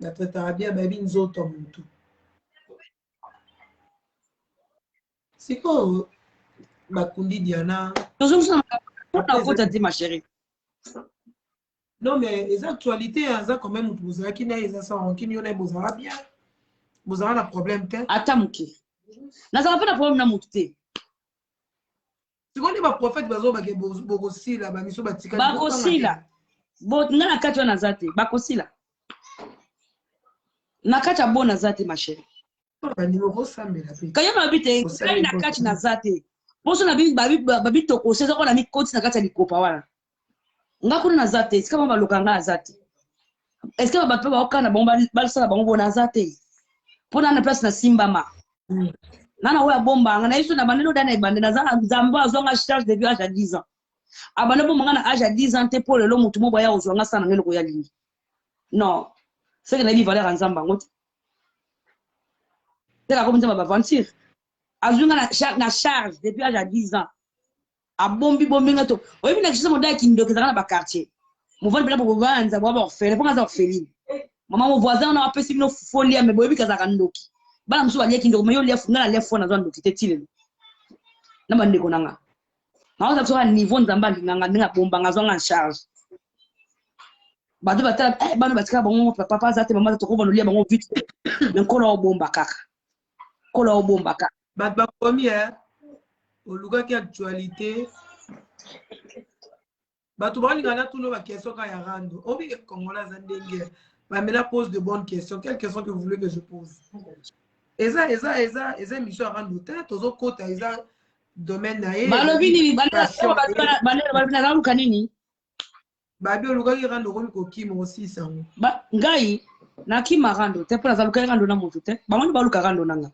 La tratarabia baby nzoto muntu. Siko bakundi Diana. Ma chérie. Non mais les actualités ça quand même vous avez qui n'est ça en qui n'y en a besoin bien. Vous avez un problème peut-être. Atamuki. Na ça pas de problème na muté. Si on est pas prophète bazo ba bogosila ba miso batika. Bakosila. Bo ngana kati na zate bakosila. Na kati ya bona zate ma chérie. Ba numéro ça mais la paix. Kayama bite kai na kati na zate. Boso na babi toko seza ko na mi koti na kati ya likopa wana. Ngakuna na zate est-ce que ba lokanga na zate. Est-ce que ba pe ba okana bango ba sala bango bona zate. Pona na place na Simba ma. Nana oya bomba ngana iso na bandelo dana ibande na za nzambo azonga charge depuis âge à 10 ans. Abana bomba ngana âge à 10 ans te pour le mutu mo boya ozonga sana ngelo ko ya lingi. Non. C'est que na bi valeur nzamba ngoti. C'est la comme ça va mentir. Azunga na charge depuis âge à 10 ans. A bombi ngato. Oyebi na kisa moda kindo kezana ba quartier. Mo vole bila bo banza bo ba orphelin, po ngaza orpheline. Maman mon voisin on a appelé sino folie mais boyebi kazaka ndoki. Bana msu balia kindo mayo lia funga na lia fona zo ndoki tetile. Na bande konanga. Na oza so niveau nzamba nganga ndinga bomba ngazo nga charge. Badu batala bana batika bango papa zate mama to ko bonolia bango vite. Mais kola o bomba kaka. Kola o bomba kaka. Bad ba premier au lugar qui actualité. Batu ba lingana tuno ba question ka ya rando. Obi Kongola zandenge. Ba me la pose de bonnes questions. Quelles questions que vous voulez que je pose? Eza mission à rando tête tozo kota eza domaine na ye. Balobi ni bana na kanini? Babi au lugar qui rando ko kimo aussi ça. Ba ngai na kima rando te pour za luka rando na mutu te. Ba moni ba luka rando nanga.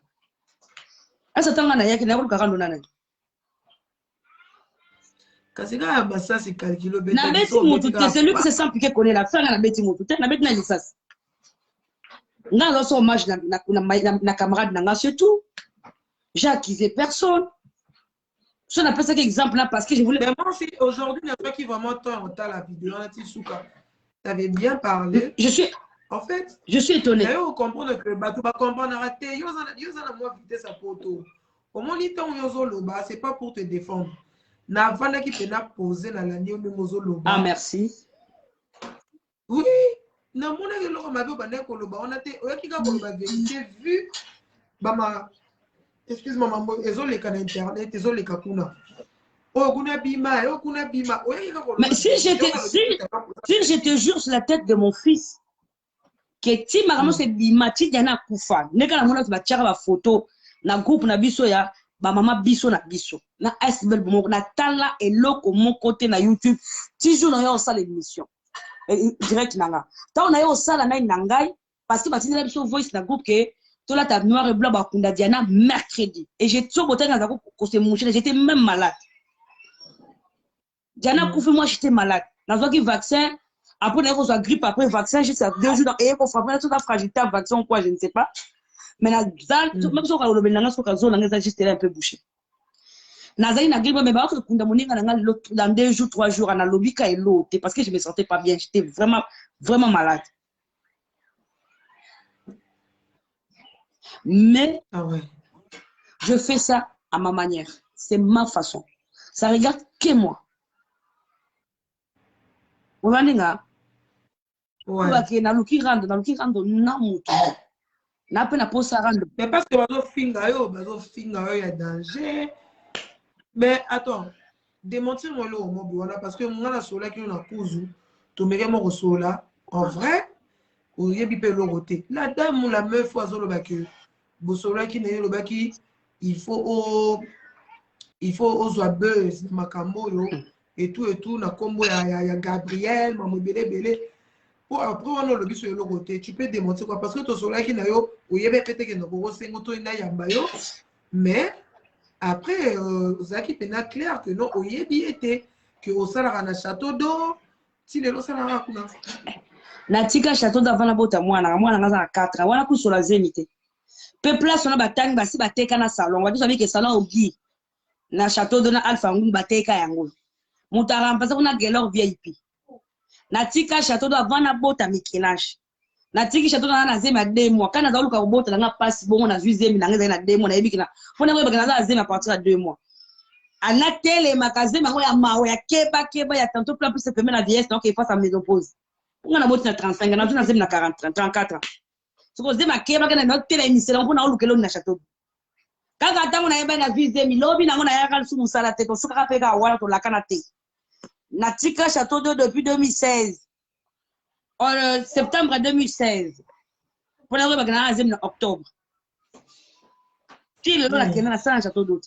Asa tanga na yake na luka rando nanga. Kasika basa si calculo beta. Na beti mutu te celui qui se sent piqué connaît la fin na beti mutu te na beti na lisas. Nga zo so hommage na camarade nanga surtout. J'ai accusé personne. Je n'appelle ça qu'exemple là parce que je voulais. Mais moi aussi aujourd'hui il y a pas qui vraiment temps en la vidéo on a dit souka. Tu avais bien parlé. En fait, je suis étonné. D'ailleurs, comprendre que tu vas comprendre raté. Yo za moi vitesse à poto. Au moins li temps yo zo loba, c'est pas pour te défendre. Na vanda qui peut na poser na lani au mozo loba. Ah merci. Oui. Na mona ke loko mabe ba na ko loba. On a te oyaki ka ko loba vérité vu bama excuse-moi maman, ezo le kan internet, ezo le kakuna. Oh kuna bima, oh kuna bima. Oyaki ka ko loba. Mais si je te jure sur la tête de mon fils que ti maramo se bima ti diana kufa. Neka na mona ba tchara ba photo na groupe na biso ya ba mama biso na biso. Na iceberg mo na tala eloko mon côté na YouTube. Ti jour na yo ça l'émission. Direct nanga. Ta on a yo ça la ngai parce que ba tinela biso voice na groupe que to la ta noir et blanc ba kunda diana mercredi. Et j'ai toujours boté na ko se moucher, j'étais même malade. Diana kufa moi j'étais malade. Na zo ki vaccin après on a grippe après vaccin juste 2 jours et on frappe toute la fragilité vaccin ou quoi je ne sais pas. Mais na zal même so ka lo benanga so ka zo na juste un peu bouché. Nazali na grippe mais ba ko kunda moninga na dans 2 jours 3 jours na lobika et l'eau parce que je me sentais pas bien, j'étais vraiment malade. Mais Ah ouais. je fais ça à ma manière. C'est ma façon. Ça regarde que moi. Vous voyez, Ouais. na luki rando na mutu. Na pe na posa rando. Mais parce que bazo finga yo, y a danger. Mais attends, démentir moi le voilà parce que moi la sola qui on a cousu, to mege mo sola en vrai, ou yebi pe le roté. La dame ou la meuf oiseau le baki, bo sola qui n'est le baki, il faut aux buzz makambo yo et tout na combo ya Gabriel, maman belé. Pour après on le sur le côté, tu peux démentir quoi parce que to sola qui na yo, ou yebe pété que no go sengo to ina yamba yo, mais après, Zaki pena clair que non, oyebi était que au salara na château d'eau, si les salara kuna. Na tika château d'avant la bota mwana ngaza 4 wana ku sur la zénité. Pe place on a batang basi bateka na salon. Watu sabi ke salon ogi. Na château d'eau na Alpha Ngungu bateka yango. Mutara mpasa kuna gelor VIP. Na tika château d'eau avant na bota mikinage. Na tiki château d'eau na zema 2 mois. Kana za luka bota na passe bon na zemi na ngeza na 2 mois na yebikina. Fona ko bakana za zema à partir de 2 mois. Ana tele makazema ngo ya mawe ya keba ya tantôt plan plus se permet la vieillesse donc il faut sa ménopause. On a boti na 35 na tuna zema na 40 34 ans. Soko zema keba kana na tele émission on a lukelo na château. Kaka tango na yeba na vise milobi na ngona yaka su musala te ko suka peka wala to lakana te. Na tika château d'eau depuis 2016. En septembre 2016. Pour la bakana zema na octobre. Ti le la kena na sa château d'eau.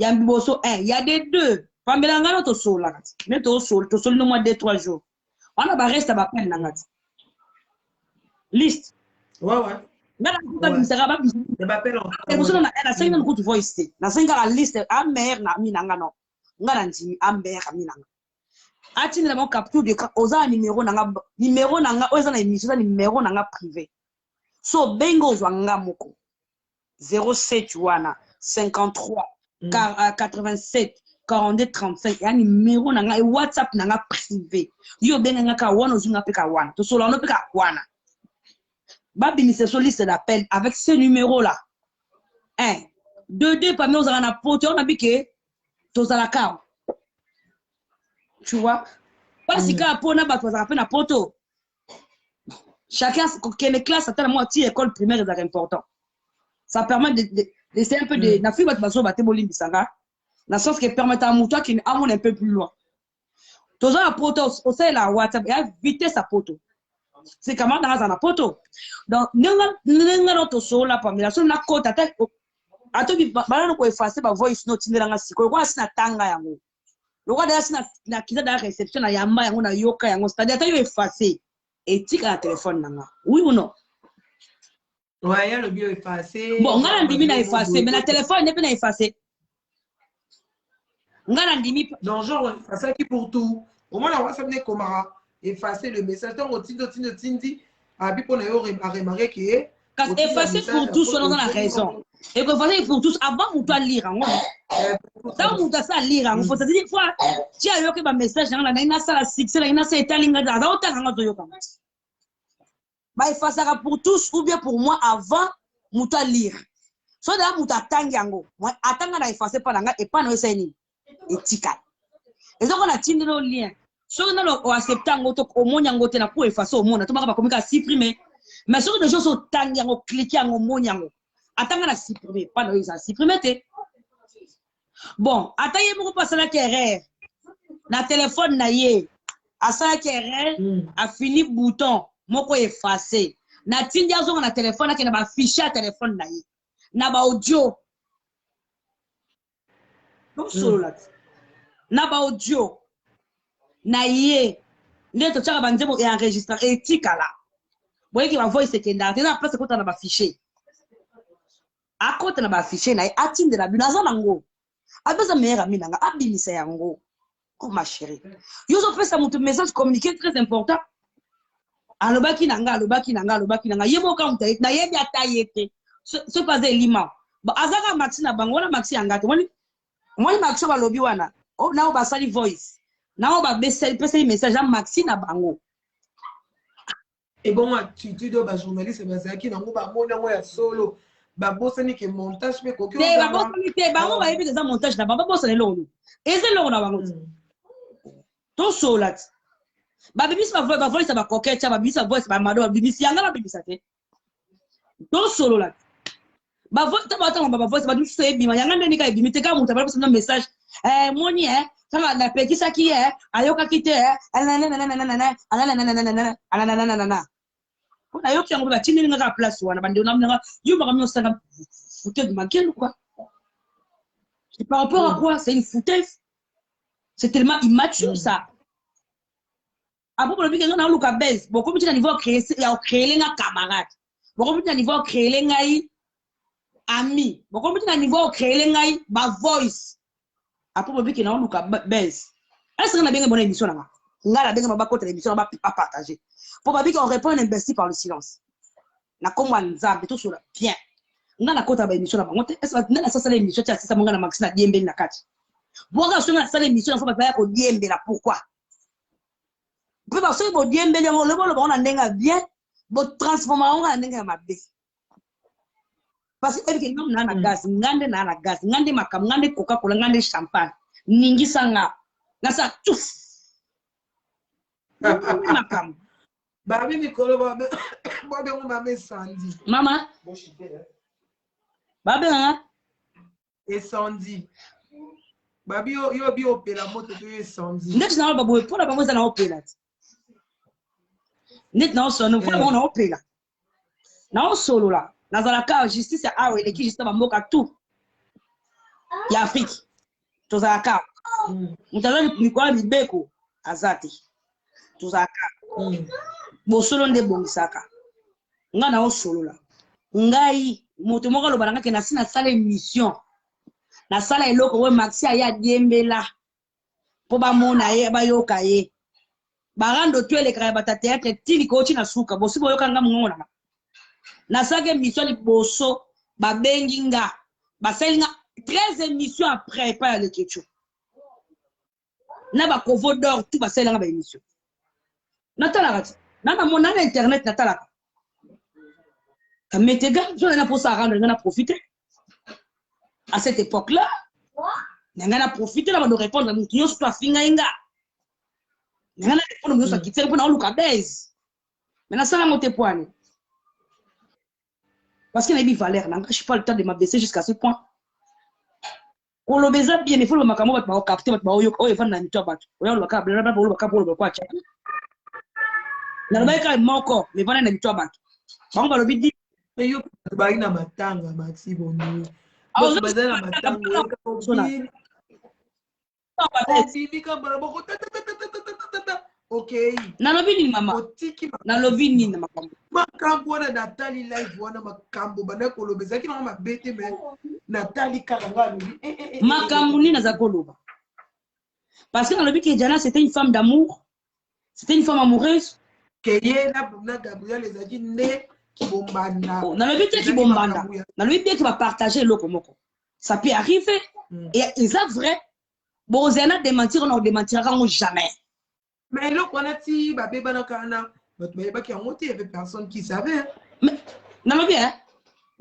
Yambiboso 1, il y a des deux. Pambela ngano to sola kati. Mais to sol no moins 2-3 jours. On a ba reste ba peine nangati. Liste. Ouais. Ngana kuta bimsaka ba bisu. Je m'appelle E boso na 5 kutu voice. Na 5 la liste a mère na mi nangano. Ngana ndi a mère mi nanga. Ati na mo capture de oza numéro nanga oza na émission numéro nanga privé. So bengo zwanga moko. 07 wana 53 87 42 35 ya numéro nanga et WhatsApp nanga privé yo benga ka wana ozunga peka wana to solo no peka wana babi ni so liste d'appel avec ce numéro là 1 2 parmi aux na poto on a biké to zala ka tu vois pas si ka pona ba to zala pe na poto chacun quelle classe à moi ti école primaire est important ça permet d'essayer un peu de na fiba baso baté bolimbi sanga na sens que permettre à moi qui amène un peu plus loin toujours la poto au sein la WhatsApp et vitesse sa poto c'est comment dans la poto donc nenga to so la pamela so na kota ta atobi bana ko effacer ba voice note ndela nga siko kwa sina tanga yango lokwa da sina na kiza da réception na yamba yango na yoka yango c'est-à-dire ta yo effacer et tika na téléphone nanga oui ou non. Ouais, il y a le bio effacé. Bon, on a ndimi na effacé, mais la téléphone n'est pas na effacé. On a ndimi. Non, genre, c'est ça qui pour tout. Au moins, la WhatsApp n'est comme effacer le message. Donc, on tindi, à bi pour à remarquer que. Parce effacer pour tous, on a la raison. Et que effacer pour tous, avant on doit lire. Dans on doit ça lire. Il faut se dire fois, tu as eu que ma message, on a une salle à six, on a une salle étaling, on a autant on doit yoka. Bah effacer pour tous ou bien pour moi avant muta lire. So da muta tangiango. Moi atanga na effacer pas nanga et pas no eseni. Etika. Et donc on a tindi le lien. So na lo accepter ngo to omonya ngo te na pour effacer au monde. To ba komika supprimer. Mais sur des choses au tangiango cliquer ngo monya ngo. Atanga na supprimer, pas no isa supprimer te. Bon, ataye mo passer la erreur. Na téléphone na ye. Asa la erreur a fini bouton. Moko effacé na tindi azo na téléphone na ba fichier téléphone na ye na ba audio donc solo na ba audio na ye ndeto tsaka ba nzebo e enregistrer etika la boyeki ba voice sekenda te na place ko na ba fichier akota na ba fichier na atinde la binaza nango abeza meilleur ami nanga abimisa yango oh ma chérie yo zo pesa mutu message communiquer très important. Alobaki nanga yebo ka mta na yebi atayete so pas elima ba azaka maxi na bango na maxi angate woni maxi ba lobi wana o na ba sali voice na o ba pesa message na maxi na bango Et bon, attitude de journaliste, c'est qui n'a pas mon solo. Babosani qui montage, mais coquille. Babosani, bango va éviter ça montage là. Babosani l'eau. Et c'est l'eau là, bango. Tout solat. Babibis va voice va coquette, babibis va voice va mado, babibis yanga la babibis ate. Tout solo là. Bavoice, t'as voice va nous faire bima. Yanga n'est qu'à bimiter quand on t'a pas un message. Moni, ça va la petit ça qui est, ayoka kite, on a eu qui a une place ou un abandonnement. You m'as mis au salon. Foutez de ma gueule ou quoi? Et par rapport à quoi? C'est une foutaise. C'est tellement immature ça. Après, pour le but, on a un look à baisse. Bon, comme tu as niveau créé, il y a créé un camarade. Bon, comme tu as niveau créé un ami. Bon, comme tu as niveau créé un voice. Après, pour le but, on a un look à baisse. Est-ce qu'on a bien une bonne émission là-bas? On a bien une bonne émission là-bas à partager. Pour le but, on répond à investir par le silence. Na comme on a tout sur bien. On a la côte à l'émission là-bas. Est-ce que ça c'est l'émission qui a assisté à mon gars Maxina Diembe na kati? Bon, on a ça l'émission, il faut pas faire Diembe là. Pourquoi? Puis parce que Diembe on a n'enga bien, bon transformation on a n'enga mabé. Parce que quelqu'un n'a na gaz, ngande makam, ngande Coca-Cola, ngande champagne, ningi sanga, na sa tuf. Makam. Babi Nicolo, babi on m'a mis Sandy. Maman. Babi hein? Et Sandy. Babi yo bi opela moto to Sandy. Net na babu pour la babu za na opela. Net na so no pour na opela. Na solo là. Na za la ka justice ya awe le ki justice ba mboka tout. Ya Afrique. To za ka. Mutazani ni kwa libeko azati. To za ka. Bosolo nde bongisaka. Nga na solo la. Ngai moto moko lo balanga ke na sina sala émission. Na sala eloko we Maxi aya Diembe la. Po ba mona ye ba yoka ye. Barando twele kaya bata théâtre tili ko na suka. Bosi bo yoka nga mngona. Na sala émission li boso ba bengi nga. Ba selinga 13 émissions après pas le ketchup. Na ba covo d'or tout ba selinga ba émission. Natala gati. Nana mon internet natala. Kametega, j'en ai pour ça rendre, on a profité. À cette époque-là, on a profité là de répondre à nous qui ont soit fingainga. On a répondre à nous qui fait pour nous le baise. Maintenant ça la monter point. Parce qu'il y a des valeurs, je suis pas le temps de m'abaisser jusqu'à ce point. On le baise bien, il faut le macamo va te capter, va te voir oh il va dans le toit battre. On le câble, là pour le câble pour quoi. Na ba ka moko me bana na mitwa baki bango balobi di yo ba ina matanga Maxi bono bo ba na matanga ka sona okay na lobi ni mama na lobi ni na makambo makambo na Nathalie live wana makambo bana ko lobeza ki na mabete me Nathalie karanga lobi makambo ni na za koloba parce que na lobi que Diana c'était une femme d'amour, c'était une femme amoureuse. Gabriel les a dit né qui bombanda. On a le but qui bombanda. On a le but qui va partager le komoko. Ça peut arriver. Et c'est vrai. Bon, on a démentir, on ne démentira jamais. Mais là, on a dit, babé banakana, notre baby qui a monté, il y avait personne qui savait. Mais non, bien.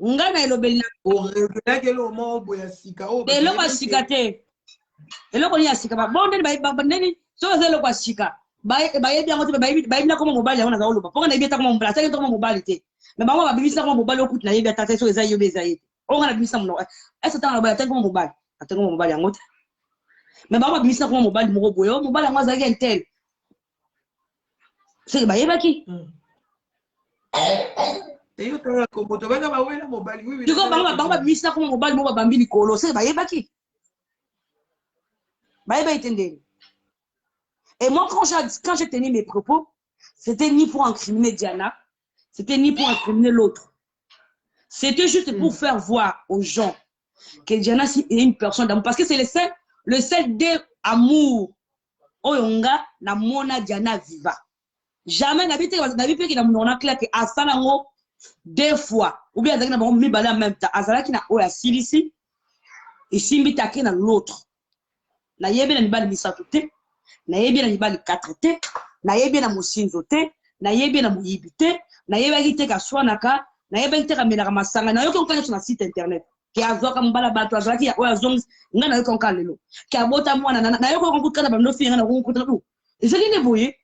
On a le bel. On regarde que l'homme au boya sika. Et l'homme a sikate. Et l'homme a sika. Bon, on est so zelo kwa sika. Baye bien ngote baye na koma mobile ona za oloba. Poko na bieta koma mobile, ça koma mobile te. Mais bango ba bibisa koma mobile okuti na yebia tata so eza yobe eza yete. On a bibisa mno. Est-ce que tanga ba tanga koma mobile? Atanga koma mobile ngote. Mais bango ba bibisa koma mobile moko boyo, mobile ngo za gentel. C'est baye baki. Et yo tanga ko moto banga ba wela mobile. Oui oui. Tu ko bango ba bibisa koma mobile mo ba bambi likolo, c'est baye baki. Baye ba itendeli. Et moi, quand j'ai tenu mes propos, c'était ni pour incriminer Diana, c'était ni pour incriminer l'autre. C'était juste pour faire voir aux gens que Diana est une personne d'amour. Parce que c'est le seul d'amour. Oyonga, na mona Diana viva. Jamais n'habite qu'il a mon clair que Asanango 2 fois. Ou bien Azaki n'a pas mis balai en même temps. Azaki n'a oya silisi. Et Simbi take na l'autre. Na yebe na nibali misatoute. Na yebi na nibali 4 te, na yebi na mosinzo te, na yebi na moyibi te na yebi te ka swanaka na yebi te ka melaka masanga na yoki okanya na site internet ki azoka mbala bato azaki ya oya zongs ngana yoki onka lelo ki abota mwana na yoki onkukana bando finga na onkukana du ezali ne boye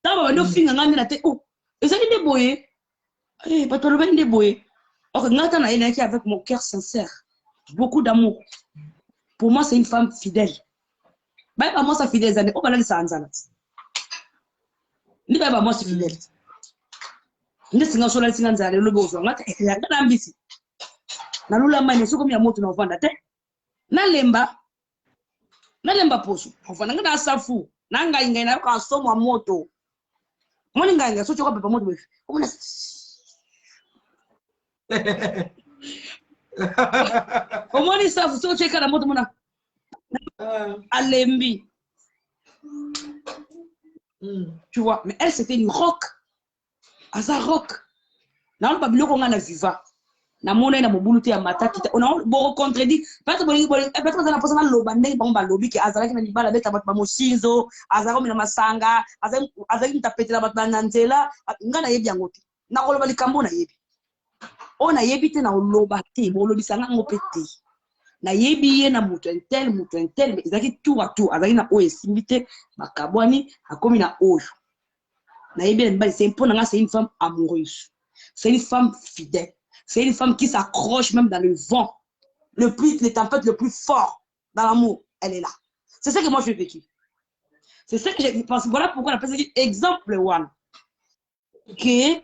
taba bando finga ngami na te ezali ne boye bato lo bende boye ok ngata na yena ki avec mon cœur sincère beaucoup d'amour pour moi c'est une femme fidèle ba moi ça fidèle zane o bala li sanzana ni ba moi c'est fidèle ndi singa sola singa nzale lo bozo ngata ya kana ambisi na lula mane soko mi ya moto na vanda te na lemba poso ofana ngana safu na ngai na ka somo moto moni ngai so choka pepa moto wewe omona omoni safu so cheka na moto mona alembi tu vois mais elle c'était une rock asa rock na on babiloko ngana viva na mona na mobuluti ya mataki on a bo contredit parce que peut-être na posa na loba ndenge ba lobi ki azalaki na libala beta bat ba mosinzo azako mina masanga azaki mtapetela bat ba nzela ngana yebi yango te na koloba likambo na yebi ona yebi te na loba te bo lobisanga ngopete na yebi ye na mutu intel mais ezaki tour à tour azaki na oyo simbite bakabwani akomi na oyo na yebi mbali c'est c'est une femme amoureuse c'est une femme fidèle. C'est une femme qui s'accroche même dans le vent. Les tempêtes le plus fort dans l'amour, elle est là. C'est ça que moi j'ai vécu. C'est ça que j'ai pensé. Voilà pourquoi on appelle ça exemple one. Que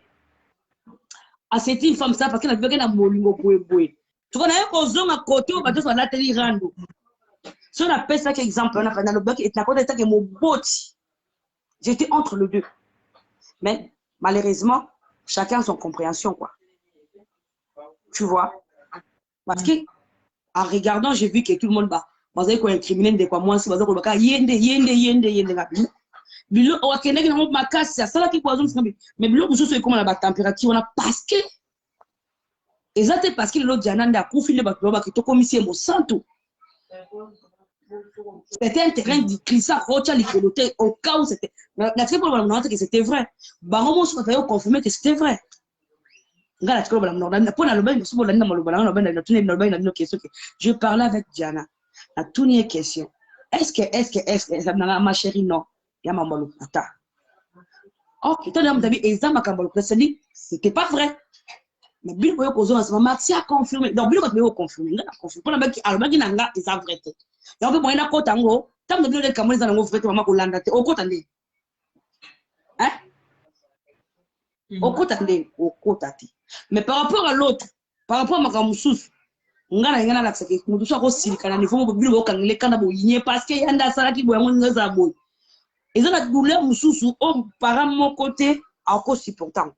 c'est une femme ça parce qu'elle a vécu dans molingo boé. Tu connais un ozon à côté au bateau sur la télé rando. Si on appelle ça exemple, on a fait dans le bac et la côté ça que mon boti. J'étais entre les deux. Mais malheureusement, chacun a son compréhension quoi. Tu vois, parce que en regardant j'ai vu que tout le monde vous avez quoi incriminé de quoi moi si vous avez quoi yende bilo o akende na mo makasi ça là qui poison mais bilo vous savez comment la température on a parce que exactement parce que l'autre jananda kufile ba ba ki to commissaire mo santo c'était un terrain de clissa rocha likoloté au cas où c'était la triple on que c'était vrai ba mo so tayo confirmer que c'était vrai. Je parlais avec Diana. La toute question. Est-ce que ma chérie non? Il y a ma malou. Attends. Ok, c'était pas vrai. Mais bien que vous avez Maxi a confirmé. Donc bien que vous avez confirmé. Pour la qui alors qui nanga est vrai. Donc moi na kotango, tam de bien de Cameroun na vrai maman Hollande te. Au kotande. Hein? Au kotande. Mais par rapport à l'autre, par rapport à ma kamoussous, ngana la sake mutu so ko silika na niveau mo bilo ka ngile kana bo yinye parce que yanda sala ki bo yango ngaza bo. Ils ont la douleur mususu au par mon côté à cause supportant.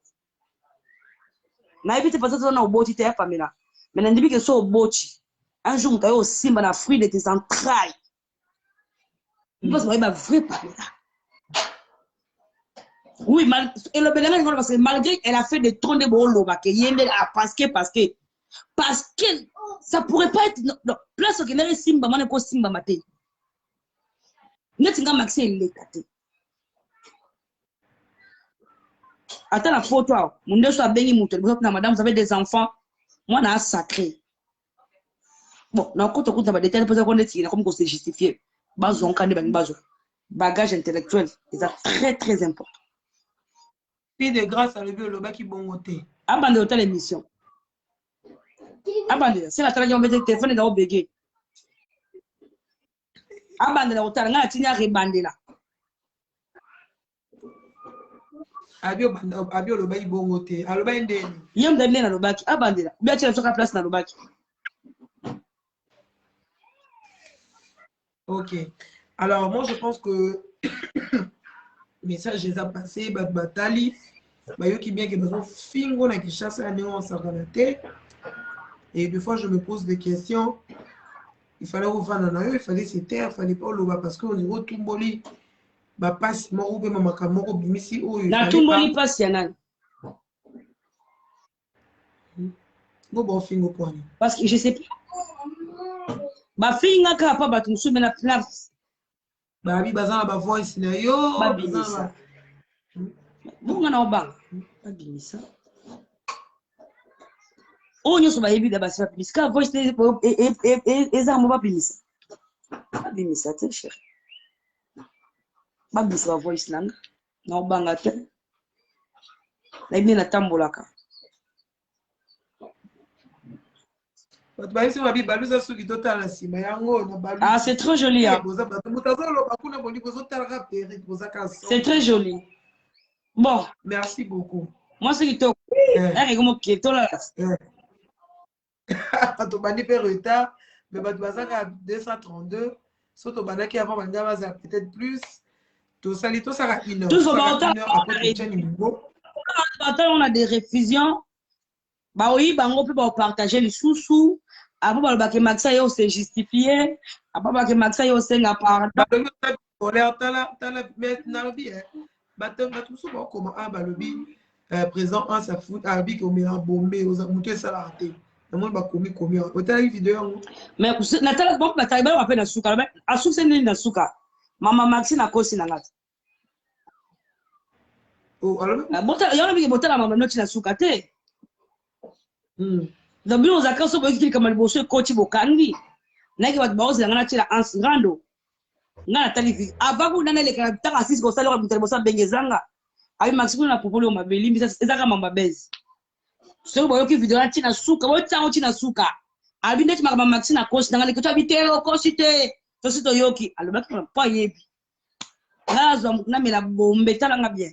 Na éviter parce que na oboti te Pamela. Mais n'importe que so oboti. Un jour tu as au simba na fruit de tes entrailles. Parce que va vrai Pamela. Oui, et le Bénin, parce que malgré qu'elle a fait des troncs de bolo, parce que ça pourrait pas être. Non, place au Kenya, Simba, man, ko Simba maté. N'est-ce pas Maxime, il est caté. Attends la photo, mon Dieu, soit béni, mon Dieu, madame, vous avez des enfants, moi, on a un sacré. Bon, non, quand on a des détails, on est comme qu'on s'est justifié. Bagage intellectuel, c'est très, très important. De grâce à le bas qui bon côté. Abandonne l'hôtel émission. Abandonne. C'est la traduction de téléphone dans le bégué. Abandonne l'hôtel. On a tenu à rebandé là. Abio le bas qui bon côté. Alors bas indé. Yom donné dans le bac. Abandonne là. Bien tu as sur place dans le bac. Ok. Alors moi je pense que message les a passé batali. Bah, qui bien que nous fingo na qui chasse à néon saganate. Et des fois je me pose des questions. Il fallait revenir dans il fallait se taire, il fallait pas le voir parce qu'on est retomboli. Bah passe moro be mama kamoro bimisi o. La tomboli passe yana. Bon fingo point. Parce que je sais pas. Ba finga ka pa ba tumsu na place. Bah bi bazana ba voice na yo. Ba bizisa. Bon, on a pas bimisa. Oh, nous sommes évidemment pas bimisa. Parce que voice et ça, on va bimisa. Pas bimisa, t'es cher. Pas bimisa voice lang. Non, bangate. Là, il y a la tambolaka. Ah, c'est trop joli. Hein. C'est très joli. Bon. Merci beaucoup. Moi, c'est qui te... Tu bandi pe retard, mais tu vas à 232. Si tu bandi qui avant peut-être plus. Tout ça, tout ça à 1 heure. Tout ça, on a des réfusions. Bah oui, bah on peut partager les sous-sous. Après, bah que Maxa yo c'est justifié. Après, bah que Maxa yo c'est n'a pas. Présent en sa foot avec au meilleur bombé aux amouteux salariés. Moi, bah commis. Autant vidéo. Mais Nathalie, bon, Nathalie, bah on appelle Nasuka. Mais Asuka c'est une Nasuka. Maman Maxine a cosé na ngat. Oh, alors. Bon, il y en a qui botent la maman notre Nasuka te. Donc, nous avons quand on dit comme le boss coach Bokangi. N'a pas de base, on a tiré en grando. N'a pas de avant qu'on ait les caractères assis comme ça, le boss Bengezanga. Avec Maxime, on a proposé au Mabeli, mais c'est ça comme ma baise. Ce que vous vidéo là, tina suka, vous t'en tina suka. Albin dit ma Maxime a cause dans les que tu habites au cosité. To sito yoki, alors là, pas yebi. Là, on a mis la bombe, talanga bien.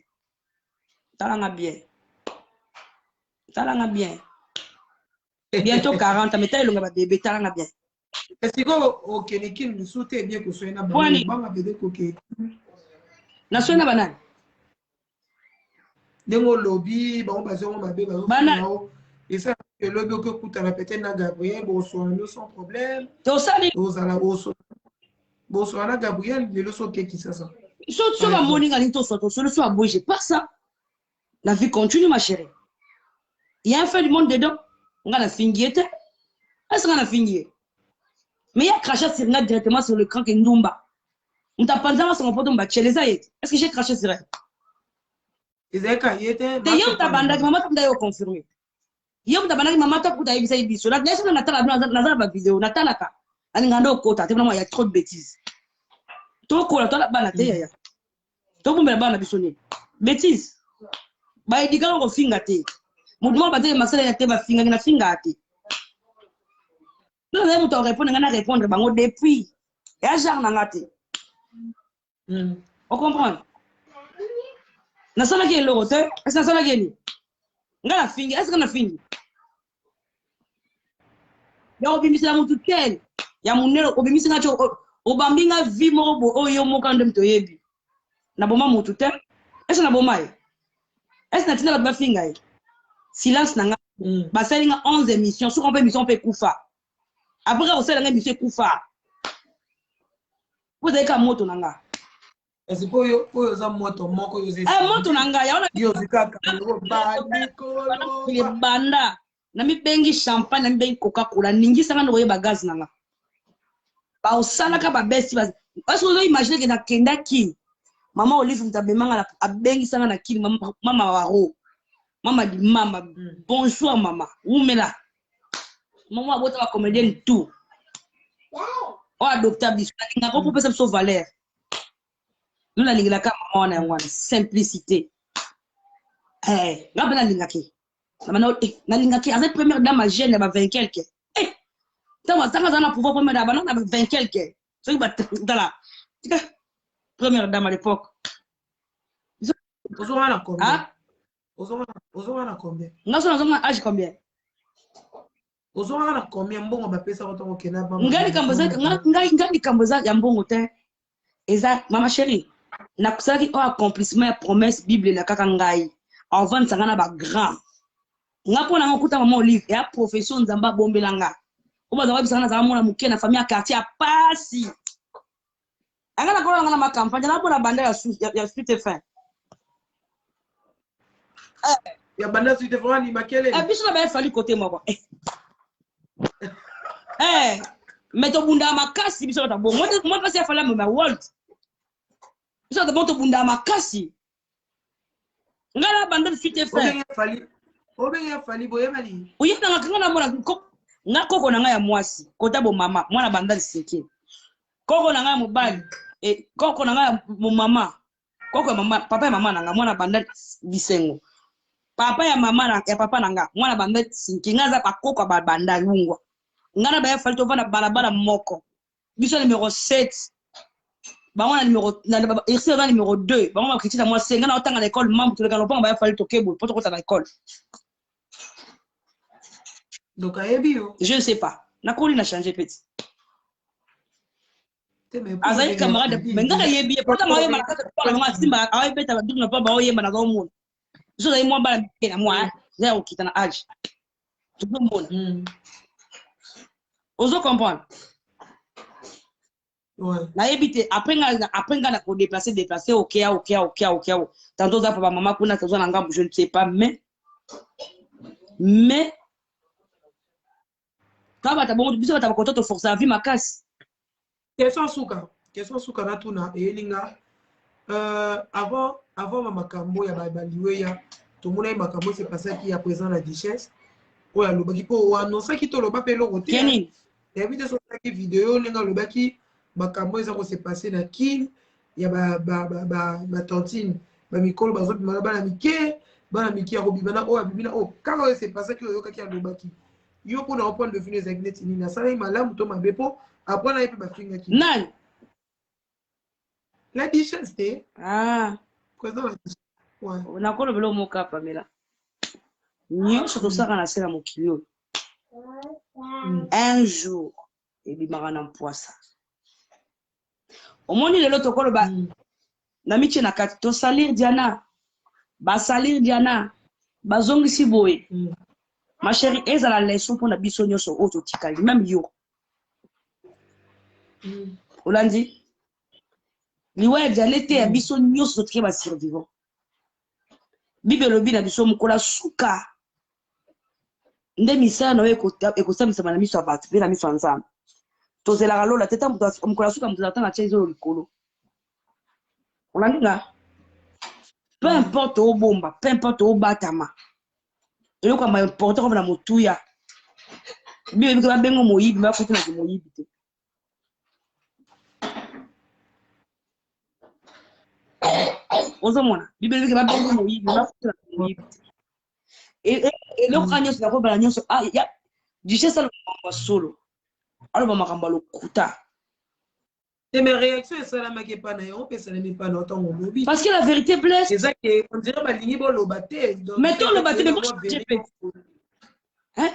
Talanga bien. Talanga bien. Bientôt 40, mais t'as le bébé, talanga bien. Est-ce que au Kenikin nous souhaitez bien que ce soit une banane? Banga bébé coquet. Na soit une banane. Dengo lobby, bon, bah, on m'a bébé. Banane. Et ça, le lobby que coûte à répéter na Gabriel, bon, sans problème. To sali. Bonsoir, Gabriel, le leçon qui ça. Sur la morning à l'into, sur le soir, bouge pas ça. La vie continue, ma chérie. Il y a un fait du monde dedans. On a la finguette. Est-ce qu'on a fingé? Mais il y a craché directement sur le cran qui est Ndumba. On t'a pas dit à son pote, on va chez les aïeux. Est-ce que j'ai craché sur elle? D'ailleurs, ta bande, maman, tu m'as confirmé. Hier, ta bande, maman, tu m'as dit, biso. Là, laisse-moi la vidéo. Natalaka. Il y a trop de bêtises. Toi, tu as la bande, tu as la bande, bêtises. Bah, il dit qu'on a fingé. Mon demande, bah, ma sœur, elle a fingé, na fingé. Non, mais tu répondre, on a répondre, bah, depuis. Et à genre, on a raté. On comprend? Na sala qui est l'autre, est-ce que na sala qui est? On a fingé, est-ce qu'on a fingé? Ya obimisi la mutu ken ya munelo obimisi ngacho obambinga vi morobo oyo mokande mto yebi na boma mutu te est-ce na boma est-ce na tina ba finga silence na nga ba salinga 11 émissions sur on peut émission peut kufa après on salinga émission kufa vous avez ka moto nanga est-ce que za moto moko yo moto nanga ya ona yo zikaka ba banda na mi bengi champagne na mi bengi Coca-Cola ningi sanga no yeba gaz nanga ba osala ka ba besti ba parce que vous imaginez que na kenda ki mama Olive mtabemanga a bengi sanga na ki mama waro mama di mama bonjour mama umela mama abota ba comédienne tout o adopta biso nga ko pesa so valeur nous la lingila ka mama wana ngwana simplicité ngabana lingaki na lingaki avec première dame jeune ba 20 quelque tama na pouvoir première dame na 20 quelque ce qui va dans la première dame à l'époque Ozona combien Ozona combien Ozona âge combien Ozona combien mbongo ba pesa ko kena ba ngali kamboza ya mbongo te eza mama chérie na kusaki o accomplissement ya promesse bible na kaka ngai avant sangana ba grand ngapo na ngokuta mama Olive ya profession nzamba bombelanga obaza wabisana za mona muke na famille quartier pasi angana ko ngana ma campagne na bona banda ya suite fin ya banda suite fin ni makele biso na ba fali côté moko mais to bunda makasi biso ta bon moi kasi afala ma world biso ta bon to bunda makasi Ngala bande fite frère. Obenga fali boye mali. Oye na ngana mona nga koko na nga ya mwasi, kota bo mama, mwana bande seke. Koko na nga mobali, koko na nga mo mama. Koko mama, papa ya mama na nga mwana bande bisengo. Papa ya mama na ya papa na nga mwana bande sinki ngaza pa koko ba banda lungwa. Ngana ba ya fali to vana balabala moko. Biso numéro 7. Bango numéro ici on a numéro 2. Bango ma critique à moi c'est ngana otanga l'école membre tout le gars pas ba fallait toquer pour to kota na l'école. Donc ayebi. Je ne sais pas. Na koli na changer petit. Azali camarade mais ngana yebi pourtant ma yema na kata kwa nga simba ayi beta ba dugna pa ba oyema na gomo. Je dai moi bala na moi za okita na âge. Tout le monde. Ozo comprendre. Ouais. Na ebite après nga ko déplacer OK. Tantôt za papa maman kuna tantôt na ngambu je ne sais pas mais quand ba ta bon biso ba ta ko to forcer à vie ma casse. Question suka na tuna elinga avant makambo ya baliwe ya to mona makambo c'est passé qui à présent la duchesse o ya lobaki po wa non ça qui to loba pe lo côté. Kenny. Et puis sur cette vidéo linga lobaki makambo eza ko se passer na kin ya ba tantine ba mikolo bazo bimala bana mike ya robibana o abibina o kaka se passer que yo kaki ya lobaki yo pour na point de vue les agnettes ni na sala malamu to mabepo après na yepi ba finga ki Nan. La duchesse te Président la duchesse. Ouais. Na ko lobelo mo ka Pamela. Nyonso to saka na sela mokilio. Un jour et bimara na mpoisa. Omoni lelo to kolo ba na miche na kati to salir Diana bazongisi boye ma chérie eza la leçon pour na biso nyonso auto tikali même yo Olandi liwa Diana te ya biso nyonso tike ba survivant bibelo bina biso mukola suka nde misala na ekosamisa na miso abatu pe na miso nzambe tozela lola teta mukola suka mutoza tanga chezo likolo. Olandinga peu importe au bomba, peu importe au batama. Et donc, ma important comme la motuya. Bien que ma bengo moyibi, ma foutu na moyibi te. Ozomona, bien que ma bengo moyibi, ma foutu na moyibi te. Et le crânio c'est la robe la nyonso ah ya duché ça le solo. Alors ba makamba lo kuta. Et mes réactions ça la make pas na yo, pe ça ne pas autant au lobby. Parce que la vérité blesse. C'est ça que on dirait ba lingi bo lobaté. Mettons le baté mais moi je peux. Hein?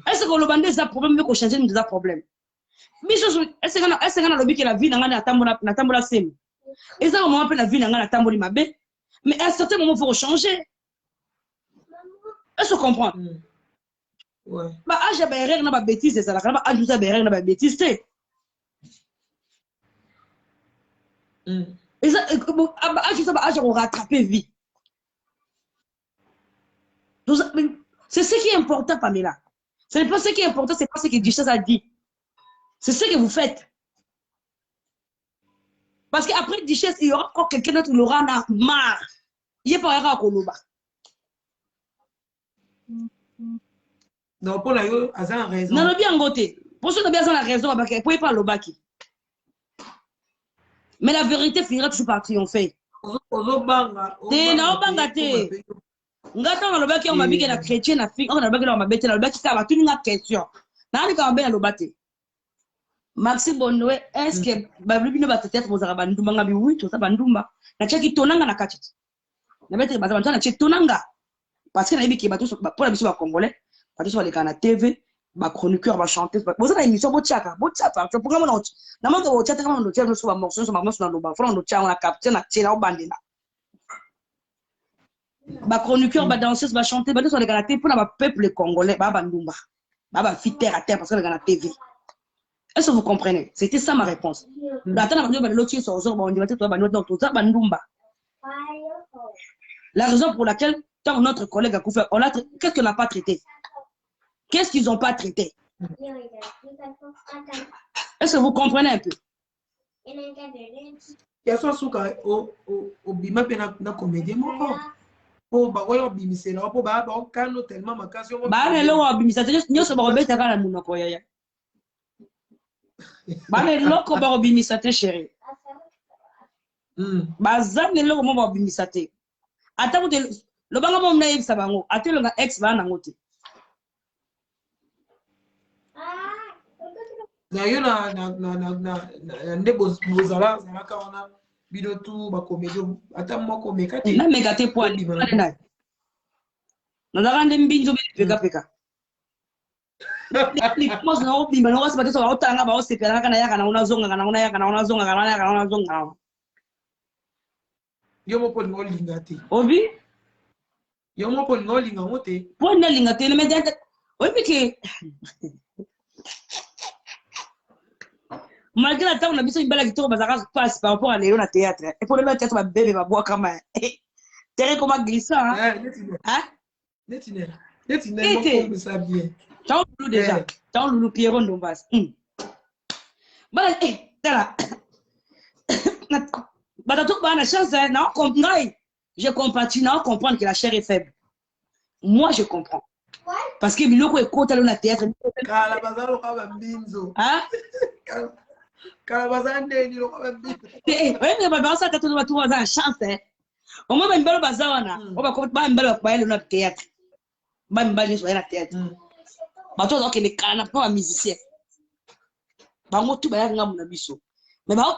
Est-ce que le bandé ça problème mais ko changer nous ça problème. Biso est-ce que na lobby que la vie na ngana tambola sem. Et ça au moment la vie na ngana tamboli mabe. Mais à un certain moment faut changer. Est-ce que tu comprends? Ouais. Bah âge ba erreur na ba bêtise ça la ba âge ça ba erreur na ba bêtise. Et ça, âge on rattraper vie. C'est ce qui est important, Pamela. Ce n'est pas ce qui est important, c'est pas ce que Duchesse a dit. C'est ce que vous faites. Parce qu'après Duchesse, il y aura encore quelqu'un d'autre qui l'aura marre. Il n'y a pas à Koloba. Non, pour la yo, a raison. Non, bien côté. Pour ceux qui ont bien la raison, vous ne pouvez pas l'obaki. Mais la vérité finira toujours par triompher. Ngata on lobaki on mabike na chrétien na fille on lobaki na mabete na lobaki ka batuni na question na ali ka mbela lobate Maxime Bonnoé est-ce que babli bino ba peut-être bozara bandumba ngabi oui to sa bandumba na chaki tonanga na kachiti na bete ba na chaki tonanga parce que na ibiki bato pour la biso ba congolais bato so baleka na TV ba chroniqueur ba chanteuse bozana émission botiaka to programme na mando botiaka kama ndo tiaka so ba morceau so ba morceau na loba fona ndo tiaka na capter na tina obandela ba chroniqueur ba danseuse ba chanter ba sur les galatés pour la peuple congolais ba bandumba ba fit terre à terre parce que les gars TV. Est-ce que vous comprenez? C'était ça ma réponse. La raison pour laquelle tant notre collègue a couvert qu'est-ce qu'on n'a pas traité? Qu'est-ce qu'ils n'ont pas traité? Est-ce que vous comprenez un peu? Question suka au bima pe na comédie moko. po ba oyo bimisela po ba kano tellement makasi yo bana eloko babimisate nyonso bakobetaka na monoko yaya bana eloko bakobimisa te chéri baza na eloko mo bakobimisa te ata kutu lobanga mo mnayebisa bango ate elonga ex bana nango te na yo na nde bozalaka wana bino tu bakomedio ata moko meka te nameka te po alina nazaka nde mbinzo pekapeka mos na obimba na wasaba te so baotanga baosepela kaka na yaka nango nazongaka nango na yaka nango nazongaka na yaka nango nazongaka yo moko olinga olinga te obi yo moko olinga olinga ngo te po nalinga te lemedete oyebi ke malgré la table na biso ibala kitoko bazaka passe par rapport à lelo na théâtre et pour le théâtre ba bébé ba bois comme terre comme glissant hein neti ne ça bien tant loulou déjà tant loulou Pierrot Ndombas bala tala batato ba na chance na comprendre je compatis na comprendre que la chair est faible moi je comprends parce que biloko ekota lo na théâtre kala bazalo ka ba mbinzo hein Kalabazande ni lo kwa mbinzo ouais ba ça ka to ba to za chance au moins ba mbalo bazawana o ba ko ba mbalo ba ele na théâtre ba mbalo ni so na théâtre ba to zo ke ni kana po ba musicien ba ngotu ba ya ngamu na biso mais ba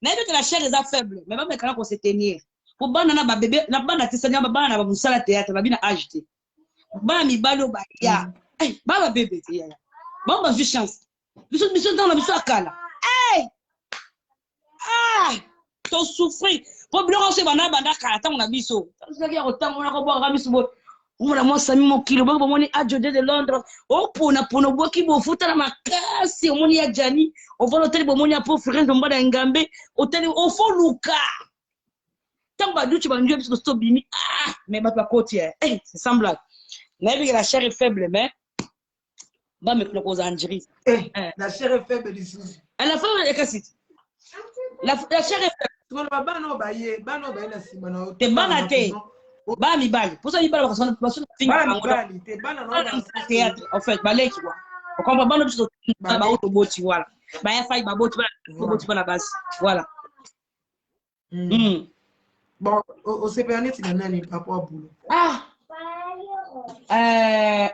na que la chair est faible mais ba me kana ko se tenir pour bana na ba bébé na bana tisanya ba bana ba musala théâtre ba bina agité ba mi balo ba ya ba bébé te ya ba ba chance biso dans la biso akala to souffrir pour bien on se bana banda kala tango na biso ça qui rotango na ko boka biso bo mona mo sami mo kilo bo moni ajode de Londres o pona bo ki bo futa na makasi o moni ya jani o volo tele bo moni apo frère ndo mbada ngambe o tele o fo luka tango ba duchi ba ndio biso sto bimi mais ba pa koti c'est semblable mais la chair est faible mais ba me ko za njiri la chair est faible ici la femme est cassée la chair est faible bano ba na sima na te bana te ba mi bali pour ça mi bali ba so finga bali te bana no ba théâtre en fait ba leki quoi on comprend bana biso ba auto boti voilà ba ya fai ba boti ba la base voilà bon au CPN ti na nani papa boulot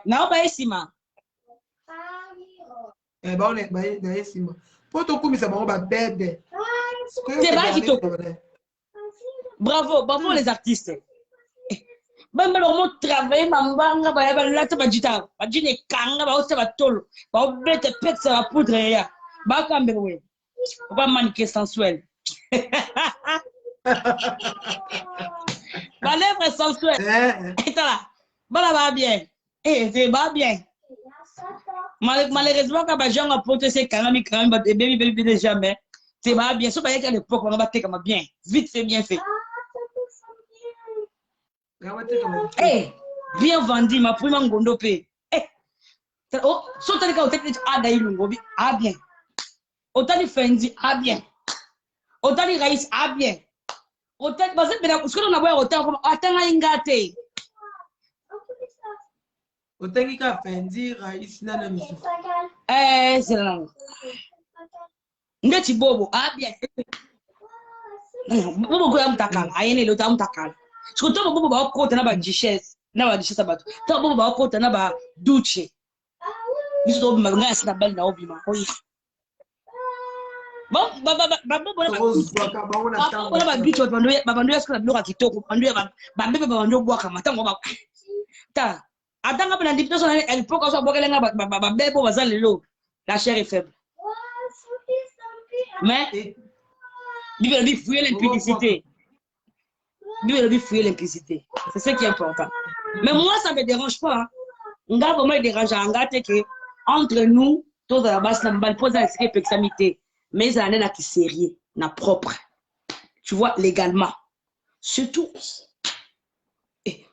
na ba esima ba on est ba esima poto kumisa bango ba bébé c'est pas kitoko bravo les artistes ba mbalo mo travailler mambanga ba ya ba lata ba jita ba jine kanga ba ose ba tolo ba bete pexe ba poudre ya ba kambe we ba mannequin sensuel ba lèvre sensuel et là ba bien c'est ba bien malheureusement quand ba jonga porter ces kanami ba baby jamais c'est pas bien ça à l'époque on va te comme bien vite fait bien fait bien vendu ma prima ngondo pe oh so tali ka oteli ada ilungo bi bien otali fendi bien otali rais bien otali base bena uskolo na boya otali comme atanga ingate otangi ka fendi rais na misu c'est là ndeti bobo bien bobo ko yamtakala ayene lo tamtakala sikoto bobo ba ko tana ba duchesse bato ta bobo ba ko tana ba duce biso to bima ngasi na bali na obima oyi bon bobo na ba duce bandu ya skala bloka kitoko bandu ya ba bebe bandu bwaka matango ba ta atanga bana ndipito so na epoka so bokelenga ba bebo bazalelo la chair est faible. Mais, Bible dit fouiller l'impudicité. Bible dit fouiller l'impudicité. C'est ce qui est important. Mais moi, ça ne me dérange pas. On a vraiment dérangé en gâte que entre nous, tous à la base, on va poser la sécurité. Mais ça n'est là qui est sérieux, n'a propre. Tu vois, légalement. Surtout.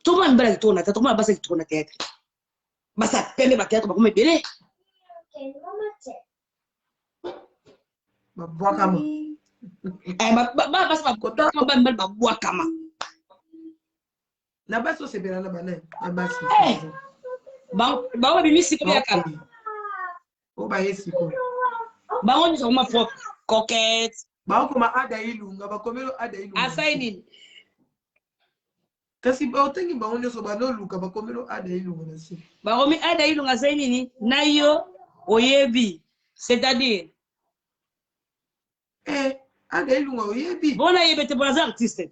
Tout le monde va tourner, tout le monde va tourner la tête. Bah, ça permet de théâtre, comme bébé. Babwakama. Bas ma kota ba mbal babwakama. Na baso sepela na bana na basi. Ba bimi siko ya kala. O ba yesiko. Ba on so ma propre coquette. Ba ko ma ada ilunga ba komelo ada ilunga. Asaini. Kasi ba otengi ba onyo so ba no luka ba komelo ada ilunga na si. Ba komi ada ilunga saini ni na yo oyebi. C'est-à-dire ada ilunga oyebi. Bona yebe te bona artiste.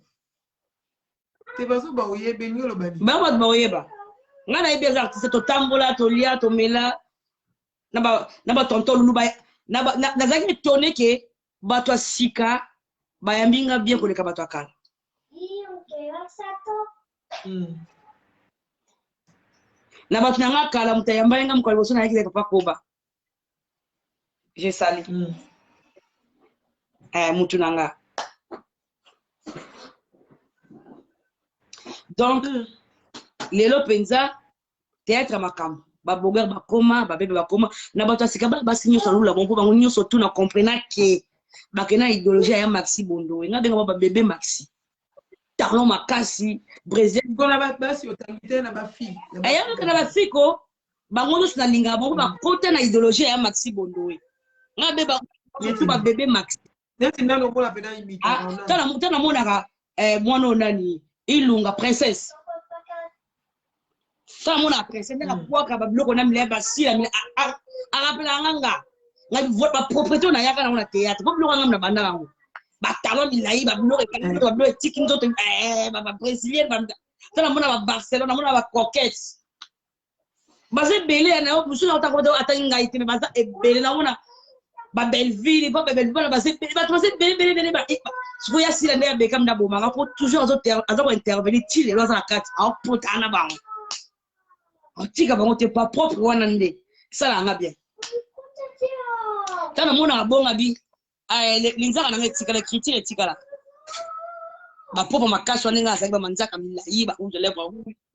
Te baso ba oyebe nyolo bani. Ba oyeba. Ngana yebe artiste to tambola to lia to mela na ba tonton lulu ba na zaki tourner ke bato sika ba yambinga bien koleka bato akala. Na bato nanga kala mutayamba nga mkwali boso na yaki papa koba. Je sali. Mutu nanga. Donc lelo penza théâtre makam ba boger ba koma ba bebe ba koma na bato sika ba sinyo so lula bon ba nyo so tout na comprendre que ba kena idéologie ya Maxi Bondo nga benga ba bébé Maxi talon makasi Brésil ko na ba basi otangite na ba fille aya na ba fiko ba ngono na linga bon ba kota na idéologie ya Maxi Bondo nga beba tout ba bébé Maxi neti ndano ko la pena imita tana mona ka mwana nani ilunga princesse ça mon apprécié na quoi ka babloko na mleba si la arapela nganga ngabi vote ba propriété na yaka na théâtre babloko ngam na banda ngango ba talon bilai babloko ka babloko tiki nzoto ba brésilien ba tana mona ba Barcelone mona ba coquette baze belé na o musu na utakodo atangi ngai tene baza ebele na mona ba Belleville ba Belleville baze belé ba siko ya sila na be kam na boma ko toujours azo intervenir ti le loza kat a potana bango tika bango te pas propre wana nde ça nga bien tana mona bonga bi linzaka na ngetika la critique etika la ba propre makaso nenga sa ba manzaka milai ba unje leba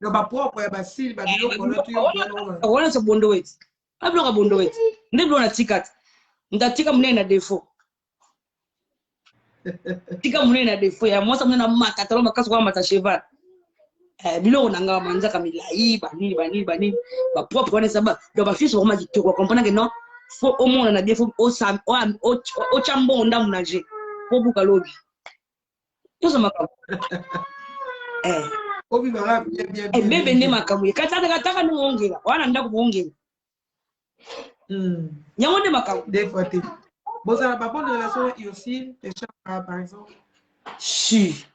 no ba propre ya basili ba biloko na tu yo wana so bondo wet abloka bondo wet nde blona tikata ndatika mune na défaut tika mune na défaut ya mosa mune na makata lo makaso kwa mata cheval biloko nanga manzaka milai bani ba propre wana saba do ba fils vraiment tu comprendre que non faut au monde na bien faut au sam au chambo nda munaje pour buka lobi to sama ka obi mara bien bebe ne makamu kata ni ongela wana nda kuongela nyango ne makamu des fois te boza ba bonne relation aussi et par exemple si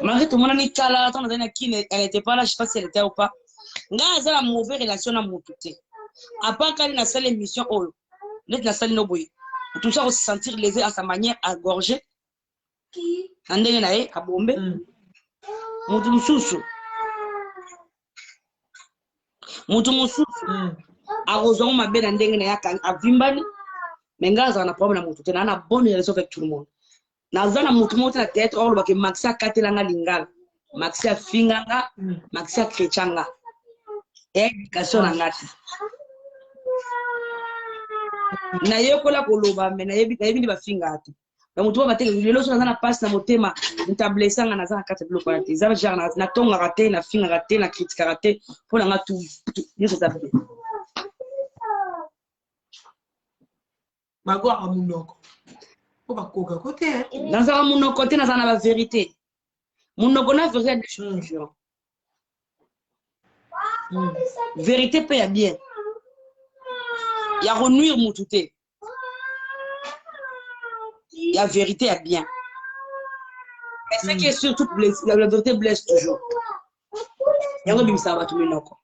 malgré tout le monde ni kala tant dans qui elle était pas là je sais pas si elle était ou pas nga za la mauvaise relation na motuté à part quand il a fait l'émission oh net la salle no boy tout ça se sentir lésé à sa manière à gorger andenge na e kabombe mutu mususu arrosant ma belle andenge na ya avimbani mais nga za na problème na motuté na bonne relation avec tout le monde nazana mutu moto na tête or ba ke Maxi akatela nga lingala Maxi afinganga Maxi akrechanga éducation na ngati na yekola koloba mais na yebi ba finga atu na mutu ba tele lelo so na passe na motema ntablessanga na za kata bloko na teza genre na tonga raté na finga raté na critique raté pour nga tout yeso tape magwa amunoko dans un mon côté dans la vérité mon na faisait des choses différentes vérité peut bien il y a renuire mon touté il y a vérité à bien mais c'est que surtout blesse la vérité blesse toujours il y a un bim ça va tout minoko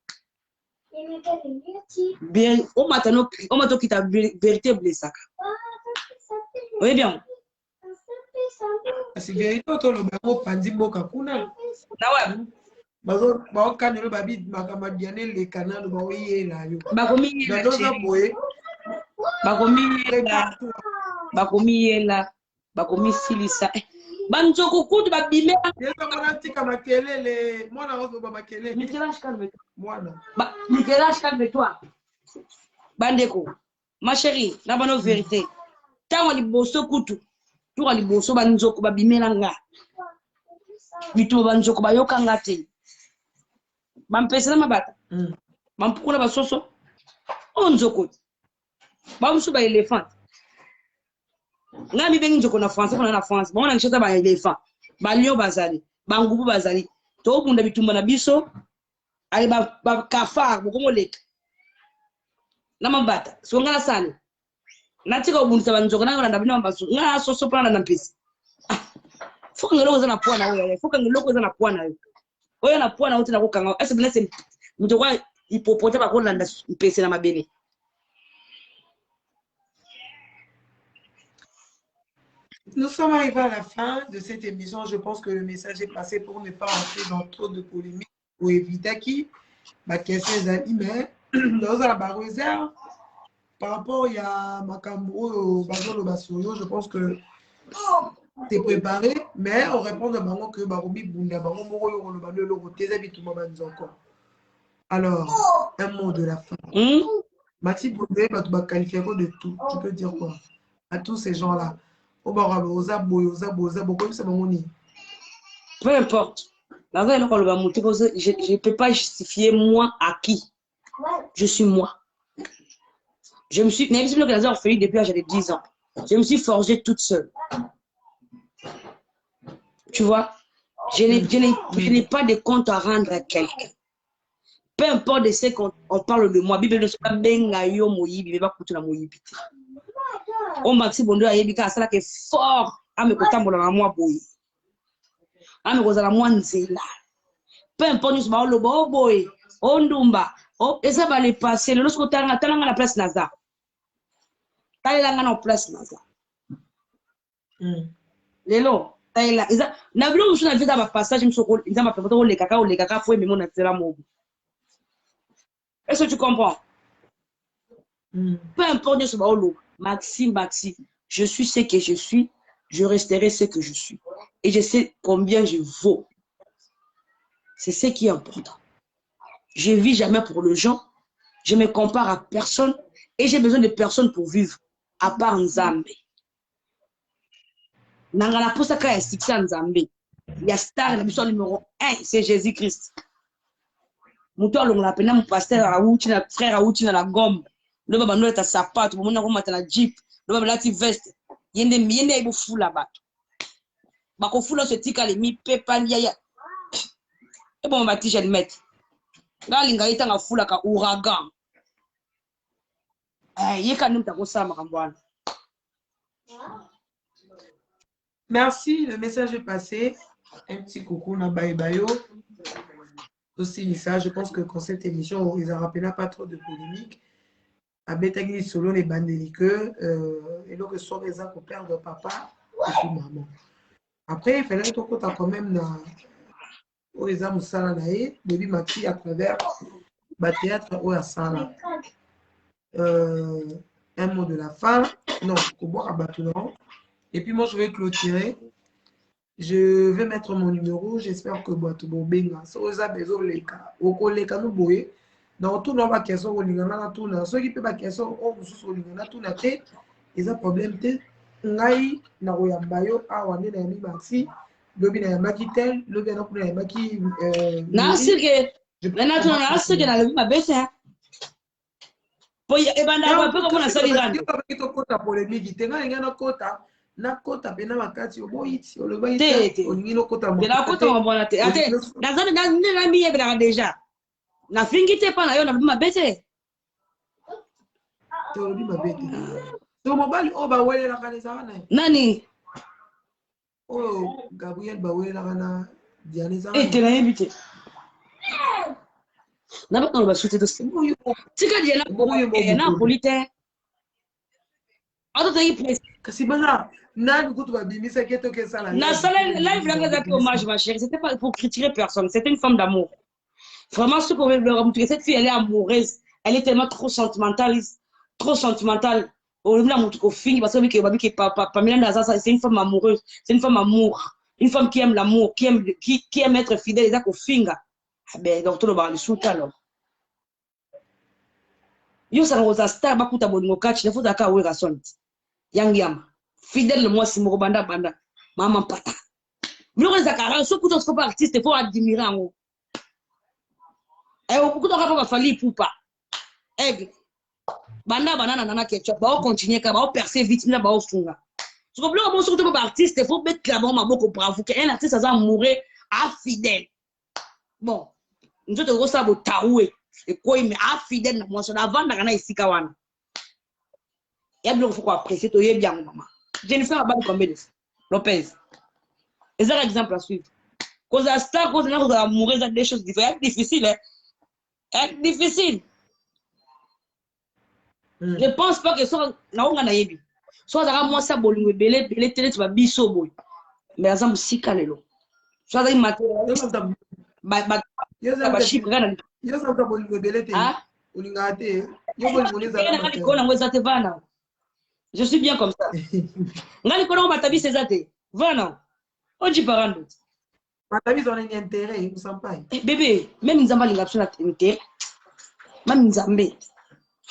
bien au matin qui ta vérité blesse. Oui bien. C'est vérité to lo ba pandi boka kuna. Na wa. Ba ka no ba bi makama diane le kanalo ba oye la yo. Ba komi na doza boye. Ba komi silisa. Banzoko kutu ba bime. Yesa mwana tika makelele, mwana wazo ba makelele. Mikelash calme toi. Mwana. Ba Mikelash calme toi. Bandeko. Ma chérie, na bano vérité. Tango liboso kutu tuka liboso banzoko babimela nga bitu banzoko bayoka nga te bampesela mabata bampukula basoso onzoko bamusu ba éléphant ngami bengi njoko na français na France bon na ncheta ba éléphant ba lion bazali bangubu bazali to bunda bitumba na biso ali ba kafar bokomoleka na mabata so ngala sana natika ubunisa banjoko na ngala bina mbasu ngala soso plana na mpisi fuka ngelo za na pwana wewe fuka ngelo za na pwana wewe oyo na pwana wote na kokanga ese blesse mutokwa hipopote ba kolanda mpisi na mabele. Nous sommes arrivés à la fin de cette émission. Je pense que le message est passé pour ne pas entrer dans trop de polémiques ou éviter qui ma question est mais dans la barrière par rapport il y a Makambo au Bazolo Basoyo, je pense que c'est préparé, mais on répond de Bango que Barobi Bunda Bango Moro le Bano le Roté Zabituma encore. Alors, un mot de la fin. Maxi Boudé, tu vas qualifier de tout. Tu peux dire quoi à tous ces gens-là? Peu importe. Je ne peux pas justifier moi à qui. Je suis moi. Je me suis, même si je orpheline depuis l'âge de 10 ans, je me suis forgée toute seule. Tu vois, je n'ai pas de compte à rendre à quelqu'un. Peu importe de ce qu'on parle de moi, Bible ne soit pas benga yo moyibi, mais pas la moyibi. On maxi bondo ayebika asala ke fort ame kotambola na moi boy. Ame kozala moi nzela. Peu importe nous ba lobo boy, ondumba, eza ba le passer lorsque talanga na place naza. Talanga na place naza. Lelo, taila eza na bilo musu na vida ba passage musoko eza ma pepoto o le kaka fo eme mona tsela mobu. Est-ce que tu comprends? Peu importe ce ba lobo. Maxi, je suis ce que je suis, je resterai ce que je suis. Et je sais combien je vaux. C'est ce qui est important. Je ne vis jamais pour le gens, je me compare à personne et j'ai besoin de personne pour vivre, à part Nzambe. Nangala Posaka est succès Nzambe. Il y a star, la mission numéro 1, c'est Jésus-Christ. Mouton, on l'appelle mon pasteur Raouti, frère Raouti dans la gomme. Le baba no ta sapato bomona ko mata na jeep le baba lati veste yende ibo fula bato bako fula se tika le mi pepa ya e bon ba t-shirt met ngali ngai tanga fula ka ouragan yeka numta ko sama kambwana. Merci, le message est passé. Un petit coucou na bayo aussi ça, je pense que quand cette émission ils en rappellent pas trop de polémique. À Betagui solo les bandeliqueux et donc sont les ans qu'on perd de papa et puis maman. Après il fallait qu'on compte quand même na les âmes salanae début maxi à travers le théâtre ou à sala. Un mot de la fin, non, au boire à bâtiment. Et puis moi je vais clôturer. Je vais mettre mon numéro, j'espère que boîte benga. So za bezo leka, oko leka no boye. Dans tout le monde qui est au Lingana, ceux qui peuvent qui sont au Lingana, tout n'a fait, ils ont problème de ngai na oyambayo a wane na yami maxi, lobi na yamaki tel, lobi na kuna yamaki. Na sirke, na tu na sirke na lobi mabese. Poye ebanda kwa peko kuna sali gani. Kito kota polémique, tenga ngana kota. Na kota bena makati oboiti, olobai olingino kota mo. Bela kota mo bona te. Ate, na zana na miye bela déjà. Na fingite pa na yo na mabete. To bi mabete. To mobali o ba wele la kana sana. Nani? Oh, Gabriel ba wele la kana Diane sana. Eh, te na yebite. Na ba no ba shooter de ce. Tika dia na polite. Auto te yi kasi bana na kutu ba bimisa keto ke sala. Na sala live la ngazaki hommage ma chérie, c'était pas pour critiquer personne, c'était une femme d'amour. Vraiment, ce qu'on veut leur montrer, cette fille, elle est amoureuse. Elle est tellement trop sentimentale. Trop sentimentale. On veut la montrer au film parce que c'est une femme amoureuse. C'est une femme amour. Une femme qui aime l'amour, qui aime être fidèle. Et ça, au finger. Ben, donc, tout le monde est sous alors. Yo, ça nous a star, bakuta bongo catch. Il faut d'accord, oui, rason. Yang yam. Fidèle, moi, c'est mon banda. Maman pata. Mais on est à carré. Ce coup, on se artiste, il faut admirer en haut. Et au bout de temps, va falloir poupa. Aigle. Banda banana nana ketchup. Bah, on continue, bah, on percer vite, là, bah, on funga. Tu comprends? Bon, surtout pour artiste, il faut mettre clairement ma boque au bravo. Un artiste, ça va mourir infidèle. Bon, nous autres, on va taoué. Et quoi, mais infidèle, moi, sur la vente, on a ici, kawana. Et bien, il faut apprécier, tu es bien, maman. Jennifer a battu combien de fois? Lopez. Et c'est un exemple à suivre. Cause à star, cause à la mourir, c'est des choses différentes. Difficile, hein? C'est difficile. Je pense pas que soit on a yebi. Soit ça moi ça bolingo belé télé tu vas biso boy. Mais exemple si kalelo. Soit ça matériel. Ba chip gana. Yo ça ta bolingo belé télé. Ah? Olinga té. Yo bolingo les ala. Je suis bien comme ça. Ngali kono batabi c'est ça té. Va non. On dit parando. Batabi on a un intérêt, il me semble pas. Bébé, même nzamba linga sur la intérêt. Même nzambe.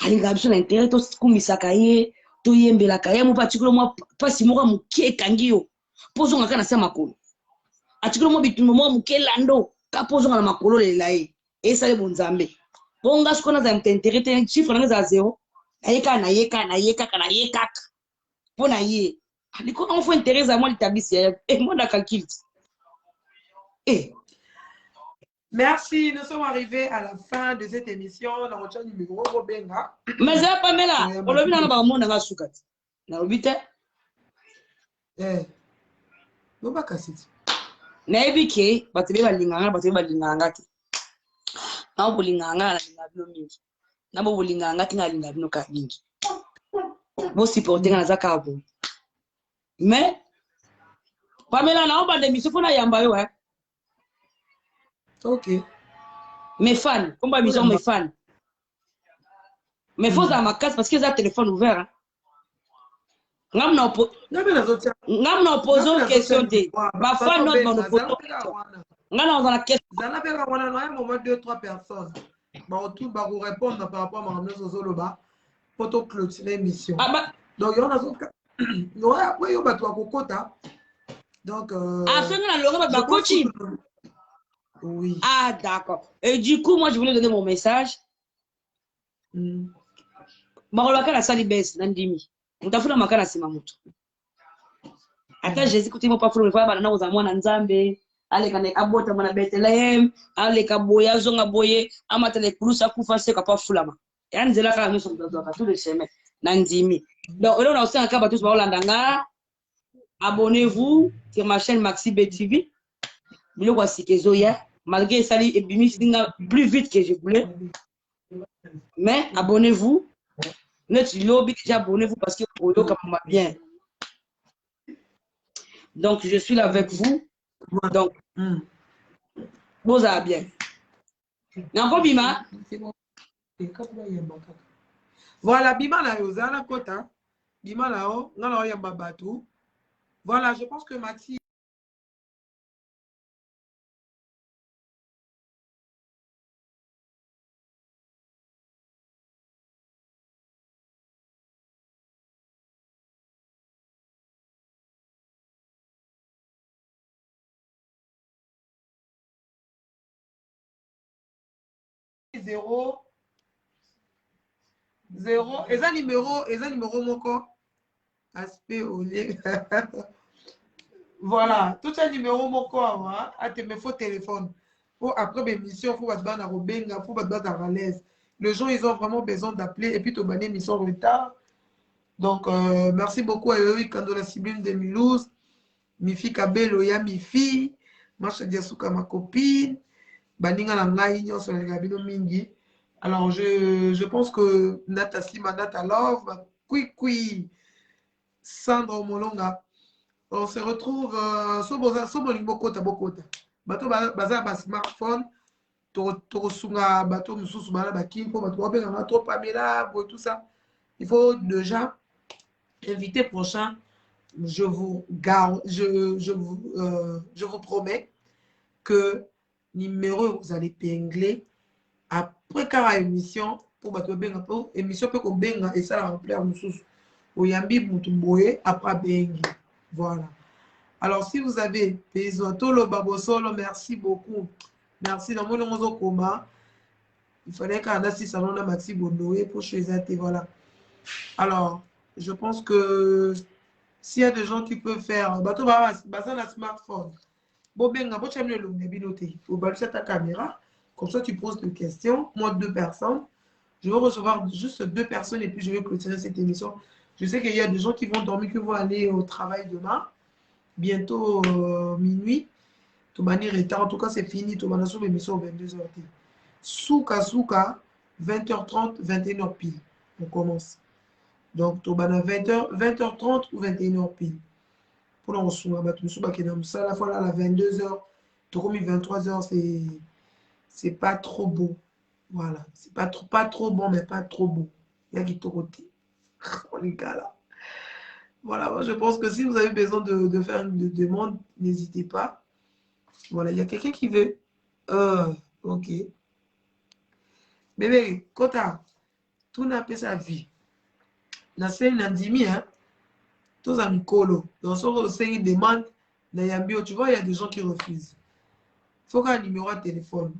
Alinga biso na intérêt to kumisaka ye to yembelaka ye mo particulier mo pasi moko muke kangi yo pozo ngaka na sema makolo atikolo mo bitumbo mo muke lando ka pozo na makolo lela ye esale bonzambe bonga skona za intérêt te chiffre na za zéro ayeka na yeka pona ye aliko on faut intérêt za moi l'établissement et moi na calcul Merci, nous sommes arrivés à la fin de cette émission. On retient le numéro Robenga. Mais ça pas là. On le vit dans le monde dans soukat. Na obite. Non pas cassette. Na ebike batebe balinganga te. Na bolinganga na ngabino mingi. Na bolinganga te na ngabino ka mingi. Bo supporter na zaka bo. Mais Pamela na oba de misifo na yamba yo hein. Ok. Mes fans, comment ils sont mes fans. Mais faut à ma case parce qu'ils ont le téléphone ouvert. Hein. Ngam na opposer question de. Ma fan not mon opposer. Ngam na question. Zana peka wana na un moment 2-3 personnes. Ba autour ba vous répondre par rapport à ma Zoloba pour to clôturer l'émission. Donc on a d'autres. Ouais, après yo ba to kokota. Donc afin na longa ba coaching. Oui. Ah, d'accord. Et du coup, moi, je voulais donner mon message. Marolaka la sali bes, nandimi. Mutafuna makana sima mutu. Ata Jésus kuti mo pa fulu mfaya bana na uzamwa na nzambe. Ale kane abota mana Bethlehem, ale kaboya zonga boye, amatele kulusa kufa se kapa fulama. Yani zela ka miso mtoto ka tout le chemin nandimi. Donc, on a aussi un cas batus ba Holandanga. Abonnez-vous sur ma chaîne Maxi BTV. Bilo kwa sikezoya. Malgré ça, il est plus vite que je voulais. Mais abonnez-vous. Déjà abonnez-vous parce que vous comme bien. Donc, je suis là avec vous. Donc, vous allez bien. N'en Bima. Voilà, Bima na yozana kota. Bima na o, ngala yamba batu. Voilà, je pense que Maxi zéro et ça numéro moko aspect au lieu. Voilà, tout ça numéro moko à te me faut téléphone. Pour après l'émission, faut battre na robenga, faut battre à l'aise. Les gens ils ont vraiment besoin d'appeler et puis te banner mission en retard. Donc merci beaucoup à Eric Kandola Sibylle de Milouz, Mifi Kabelo ya Mifi, Masha Diasuka ma copine, Baninga la ngai nyonso na gabino mingi. Alors, je pense que Nata Sima, Nata Love, Kui, Sandro Molonga, on se retrouve sur Bokota. Bato baza smartphone, Torosunga, Bato Mususu, Bakimpo, Bato Bato Pamela, tout ça. Il faut déjà inviter prochain. Je vous promets que numéro vous allez pingler. Après la émission, pour émission peut qu'on benga et ça la remplir nous sous oyambi mutumboye après bengi. Voilà. Alors si vous avez besoin tolo babosolo, merci beaucoup. Merci dans mon nom koma Il fallait qu'un assis salon à Maxi Bondoé pour choisir tes voilà. Alors, je pense que s'il y a des gens qui peuvent faire, bateau basé la smartphone. Bon, ben, quand tu aimes le noté, faut balancer ta caméra. Comme ça, tu poses des questions. Moi, 2 personnes. Je vais recevoir juste 2 personnes et puis je vais clôturer cette émission. Je sais qu'il y a des gens qui vont dormir, qui vont aller au travail demain. Bientôt minuit. Tout manière retard. En tout cas, c'est fini. Tout manière sur l'émission 22h. Souka, 20h30, 21h pile. On commence. Donc, tout manière 20h30 ou 21h pile. Pour on se ça la fois là, à 22h, tout comme 23h, c'est pas trop beau. Voilà, c'est pas trop bon, mais pas trop beau. Il y a qui te côté. Oh, les gars là. Voilà, moi, je pense que si vous avez besoin de faire une demande, n'hésitez pas. Voilà, il y a quelqu'un qui veut. Ok. Bébé, Kota, tout n'a pas sa vie. La scène n'a dit, hein. Tous en colo. Dans son série demande, tu vois, il y a des gens qui refusent. Il faut qu'un numéro de téléphone.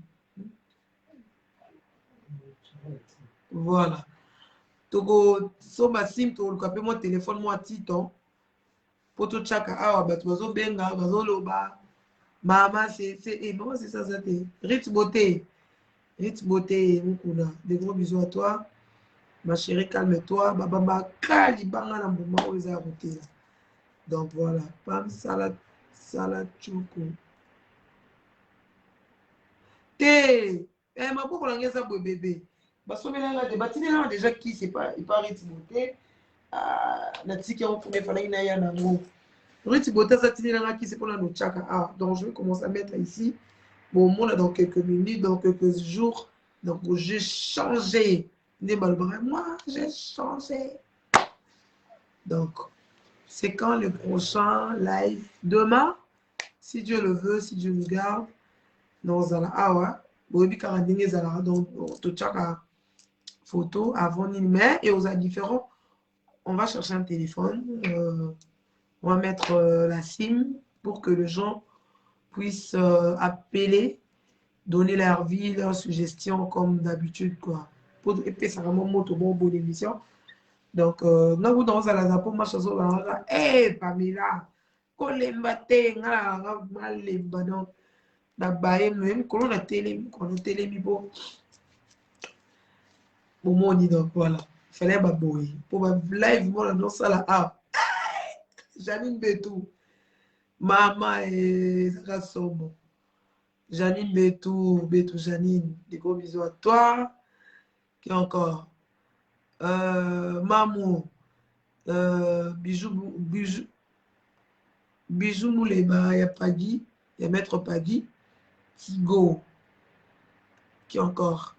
Voilà. Toko, so ma sim, to le mon téléphone, moi, titon. Poto chaka, ah, bah, tu vas benga, vas loba. Maman, maman, c'est ça, c'est. Ritz beauté. Ritz beauté, Mukuna. Des gros bisous à toi. Ma chérie, calme-toi. Baba, kali, banga, na moment où ils ont arrêté là. Donc voilà, Pam salade choukou. Té, ma pour la ça pour bébé. Parce que là, des bâtiments déjà qui c'est pas, il pas Ritz-Beauté. La tique qui a fait fallait qu'il y ait un gros. Ritz-Beauté, ça tient là qui c'est pour la nochaka. Ah, donc je vais commencer à mettre ici. Bon, moi là dans quelques minutes, dans quelques jours. Donc j'ai changé. Moi, j'ai changé. Donc, c'est quand le prochain live? Demain, si Dieu le veut, si Dieu nous garde, dans un awa, donc photo avant mais et aux différents, on va chercher un téléphone, on va mettre la SIM pour que les gens puissent appeler, donner leur vie, leurs suggestions comme d'habitude quoi. Et puis ça vraiment moto bon émission. Donc, nous dans la zapo ma chanson là, Pamela, kolemba te nga malemba donc na baye même qu'on a télé bon moment donc voilà, fallait ba boy pour ba live moi dans ça là ah Janine Betou, maman et ça sombre. Janine Betou, Janine, des gros bisous à toi. Qui encore Mamou, Bijou Mouleba, il y a Pagui, il y a Maître Pagui, Kigo, qui encore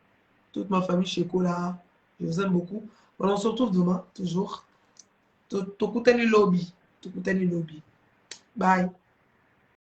toute ma famille chez Kola, je vous aime beaucoup. Voilà, on se retrouve demain, toujours. Tokutani lobby. Bye.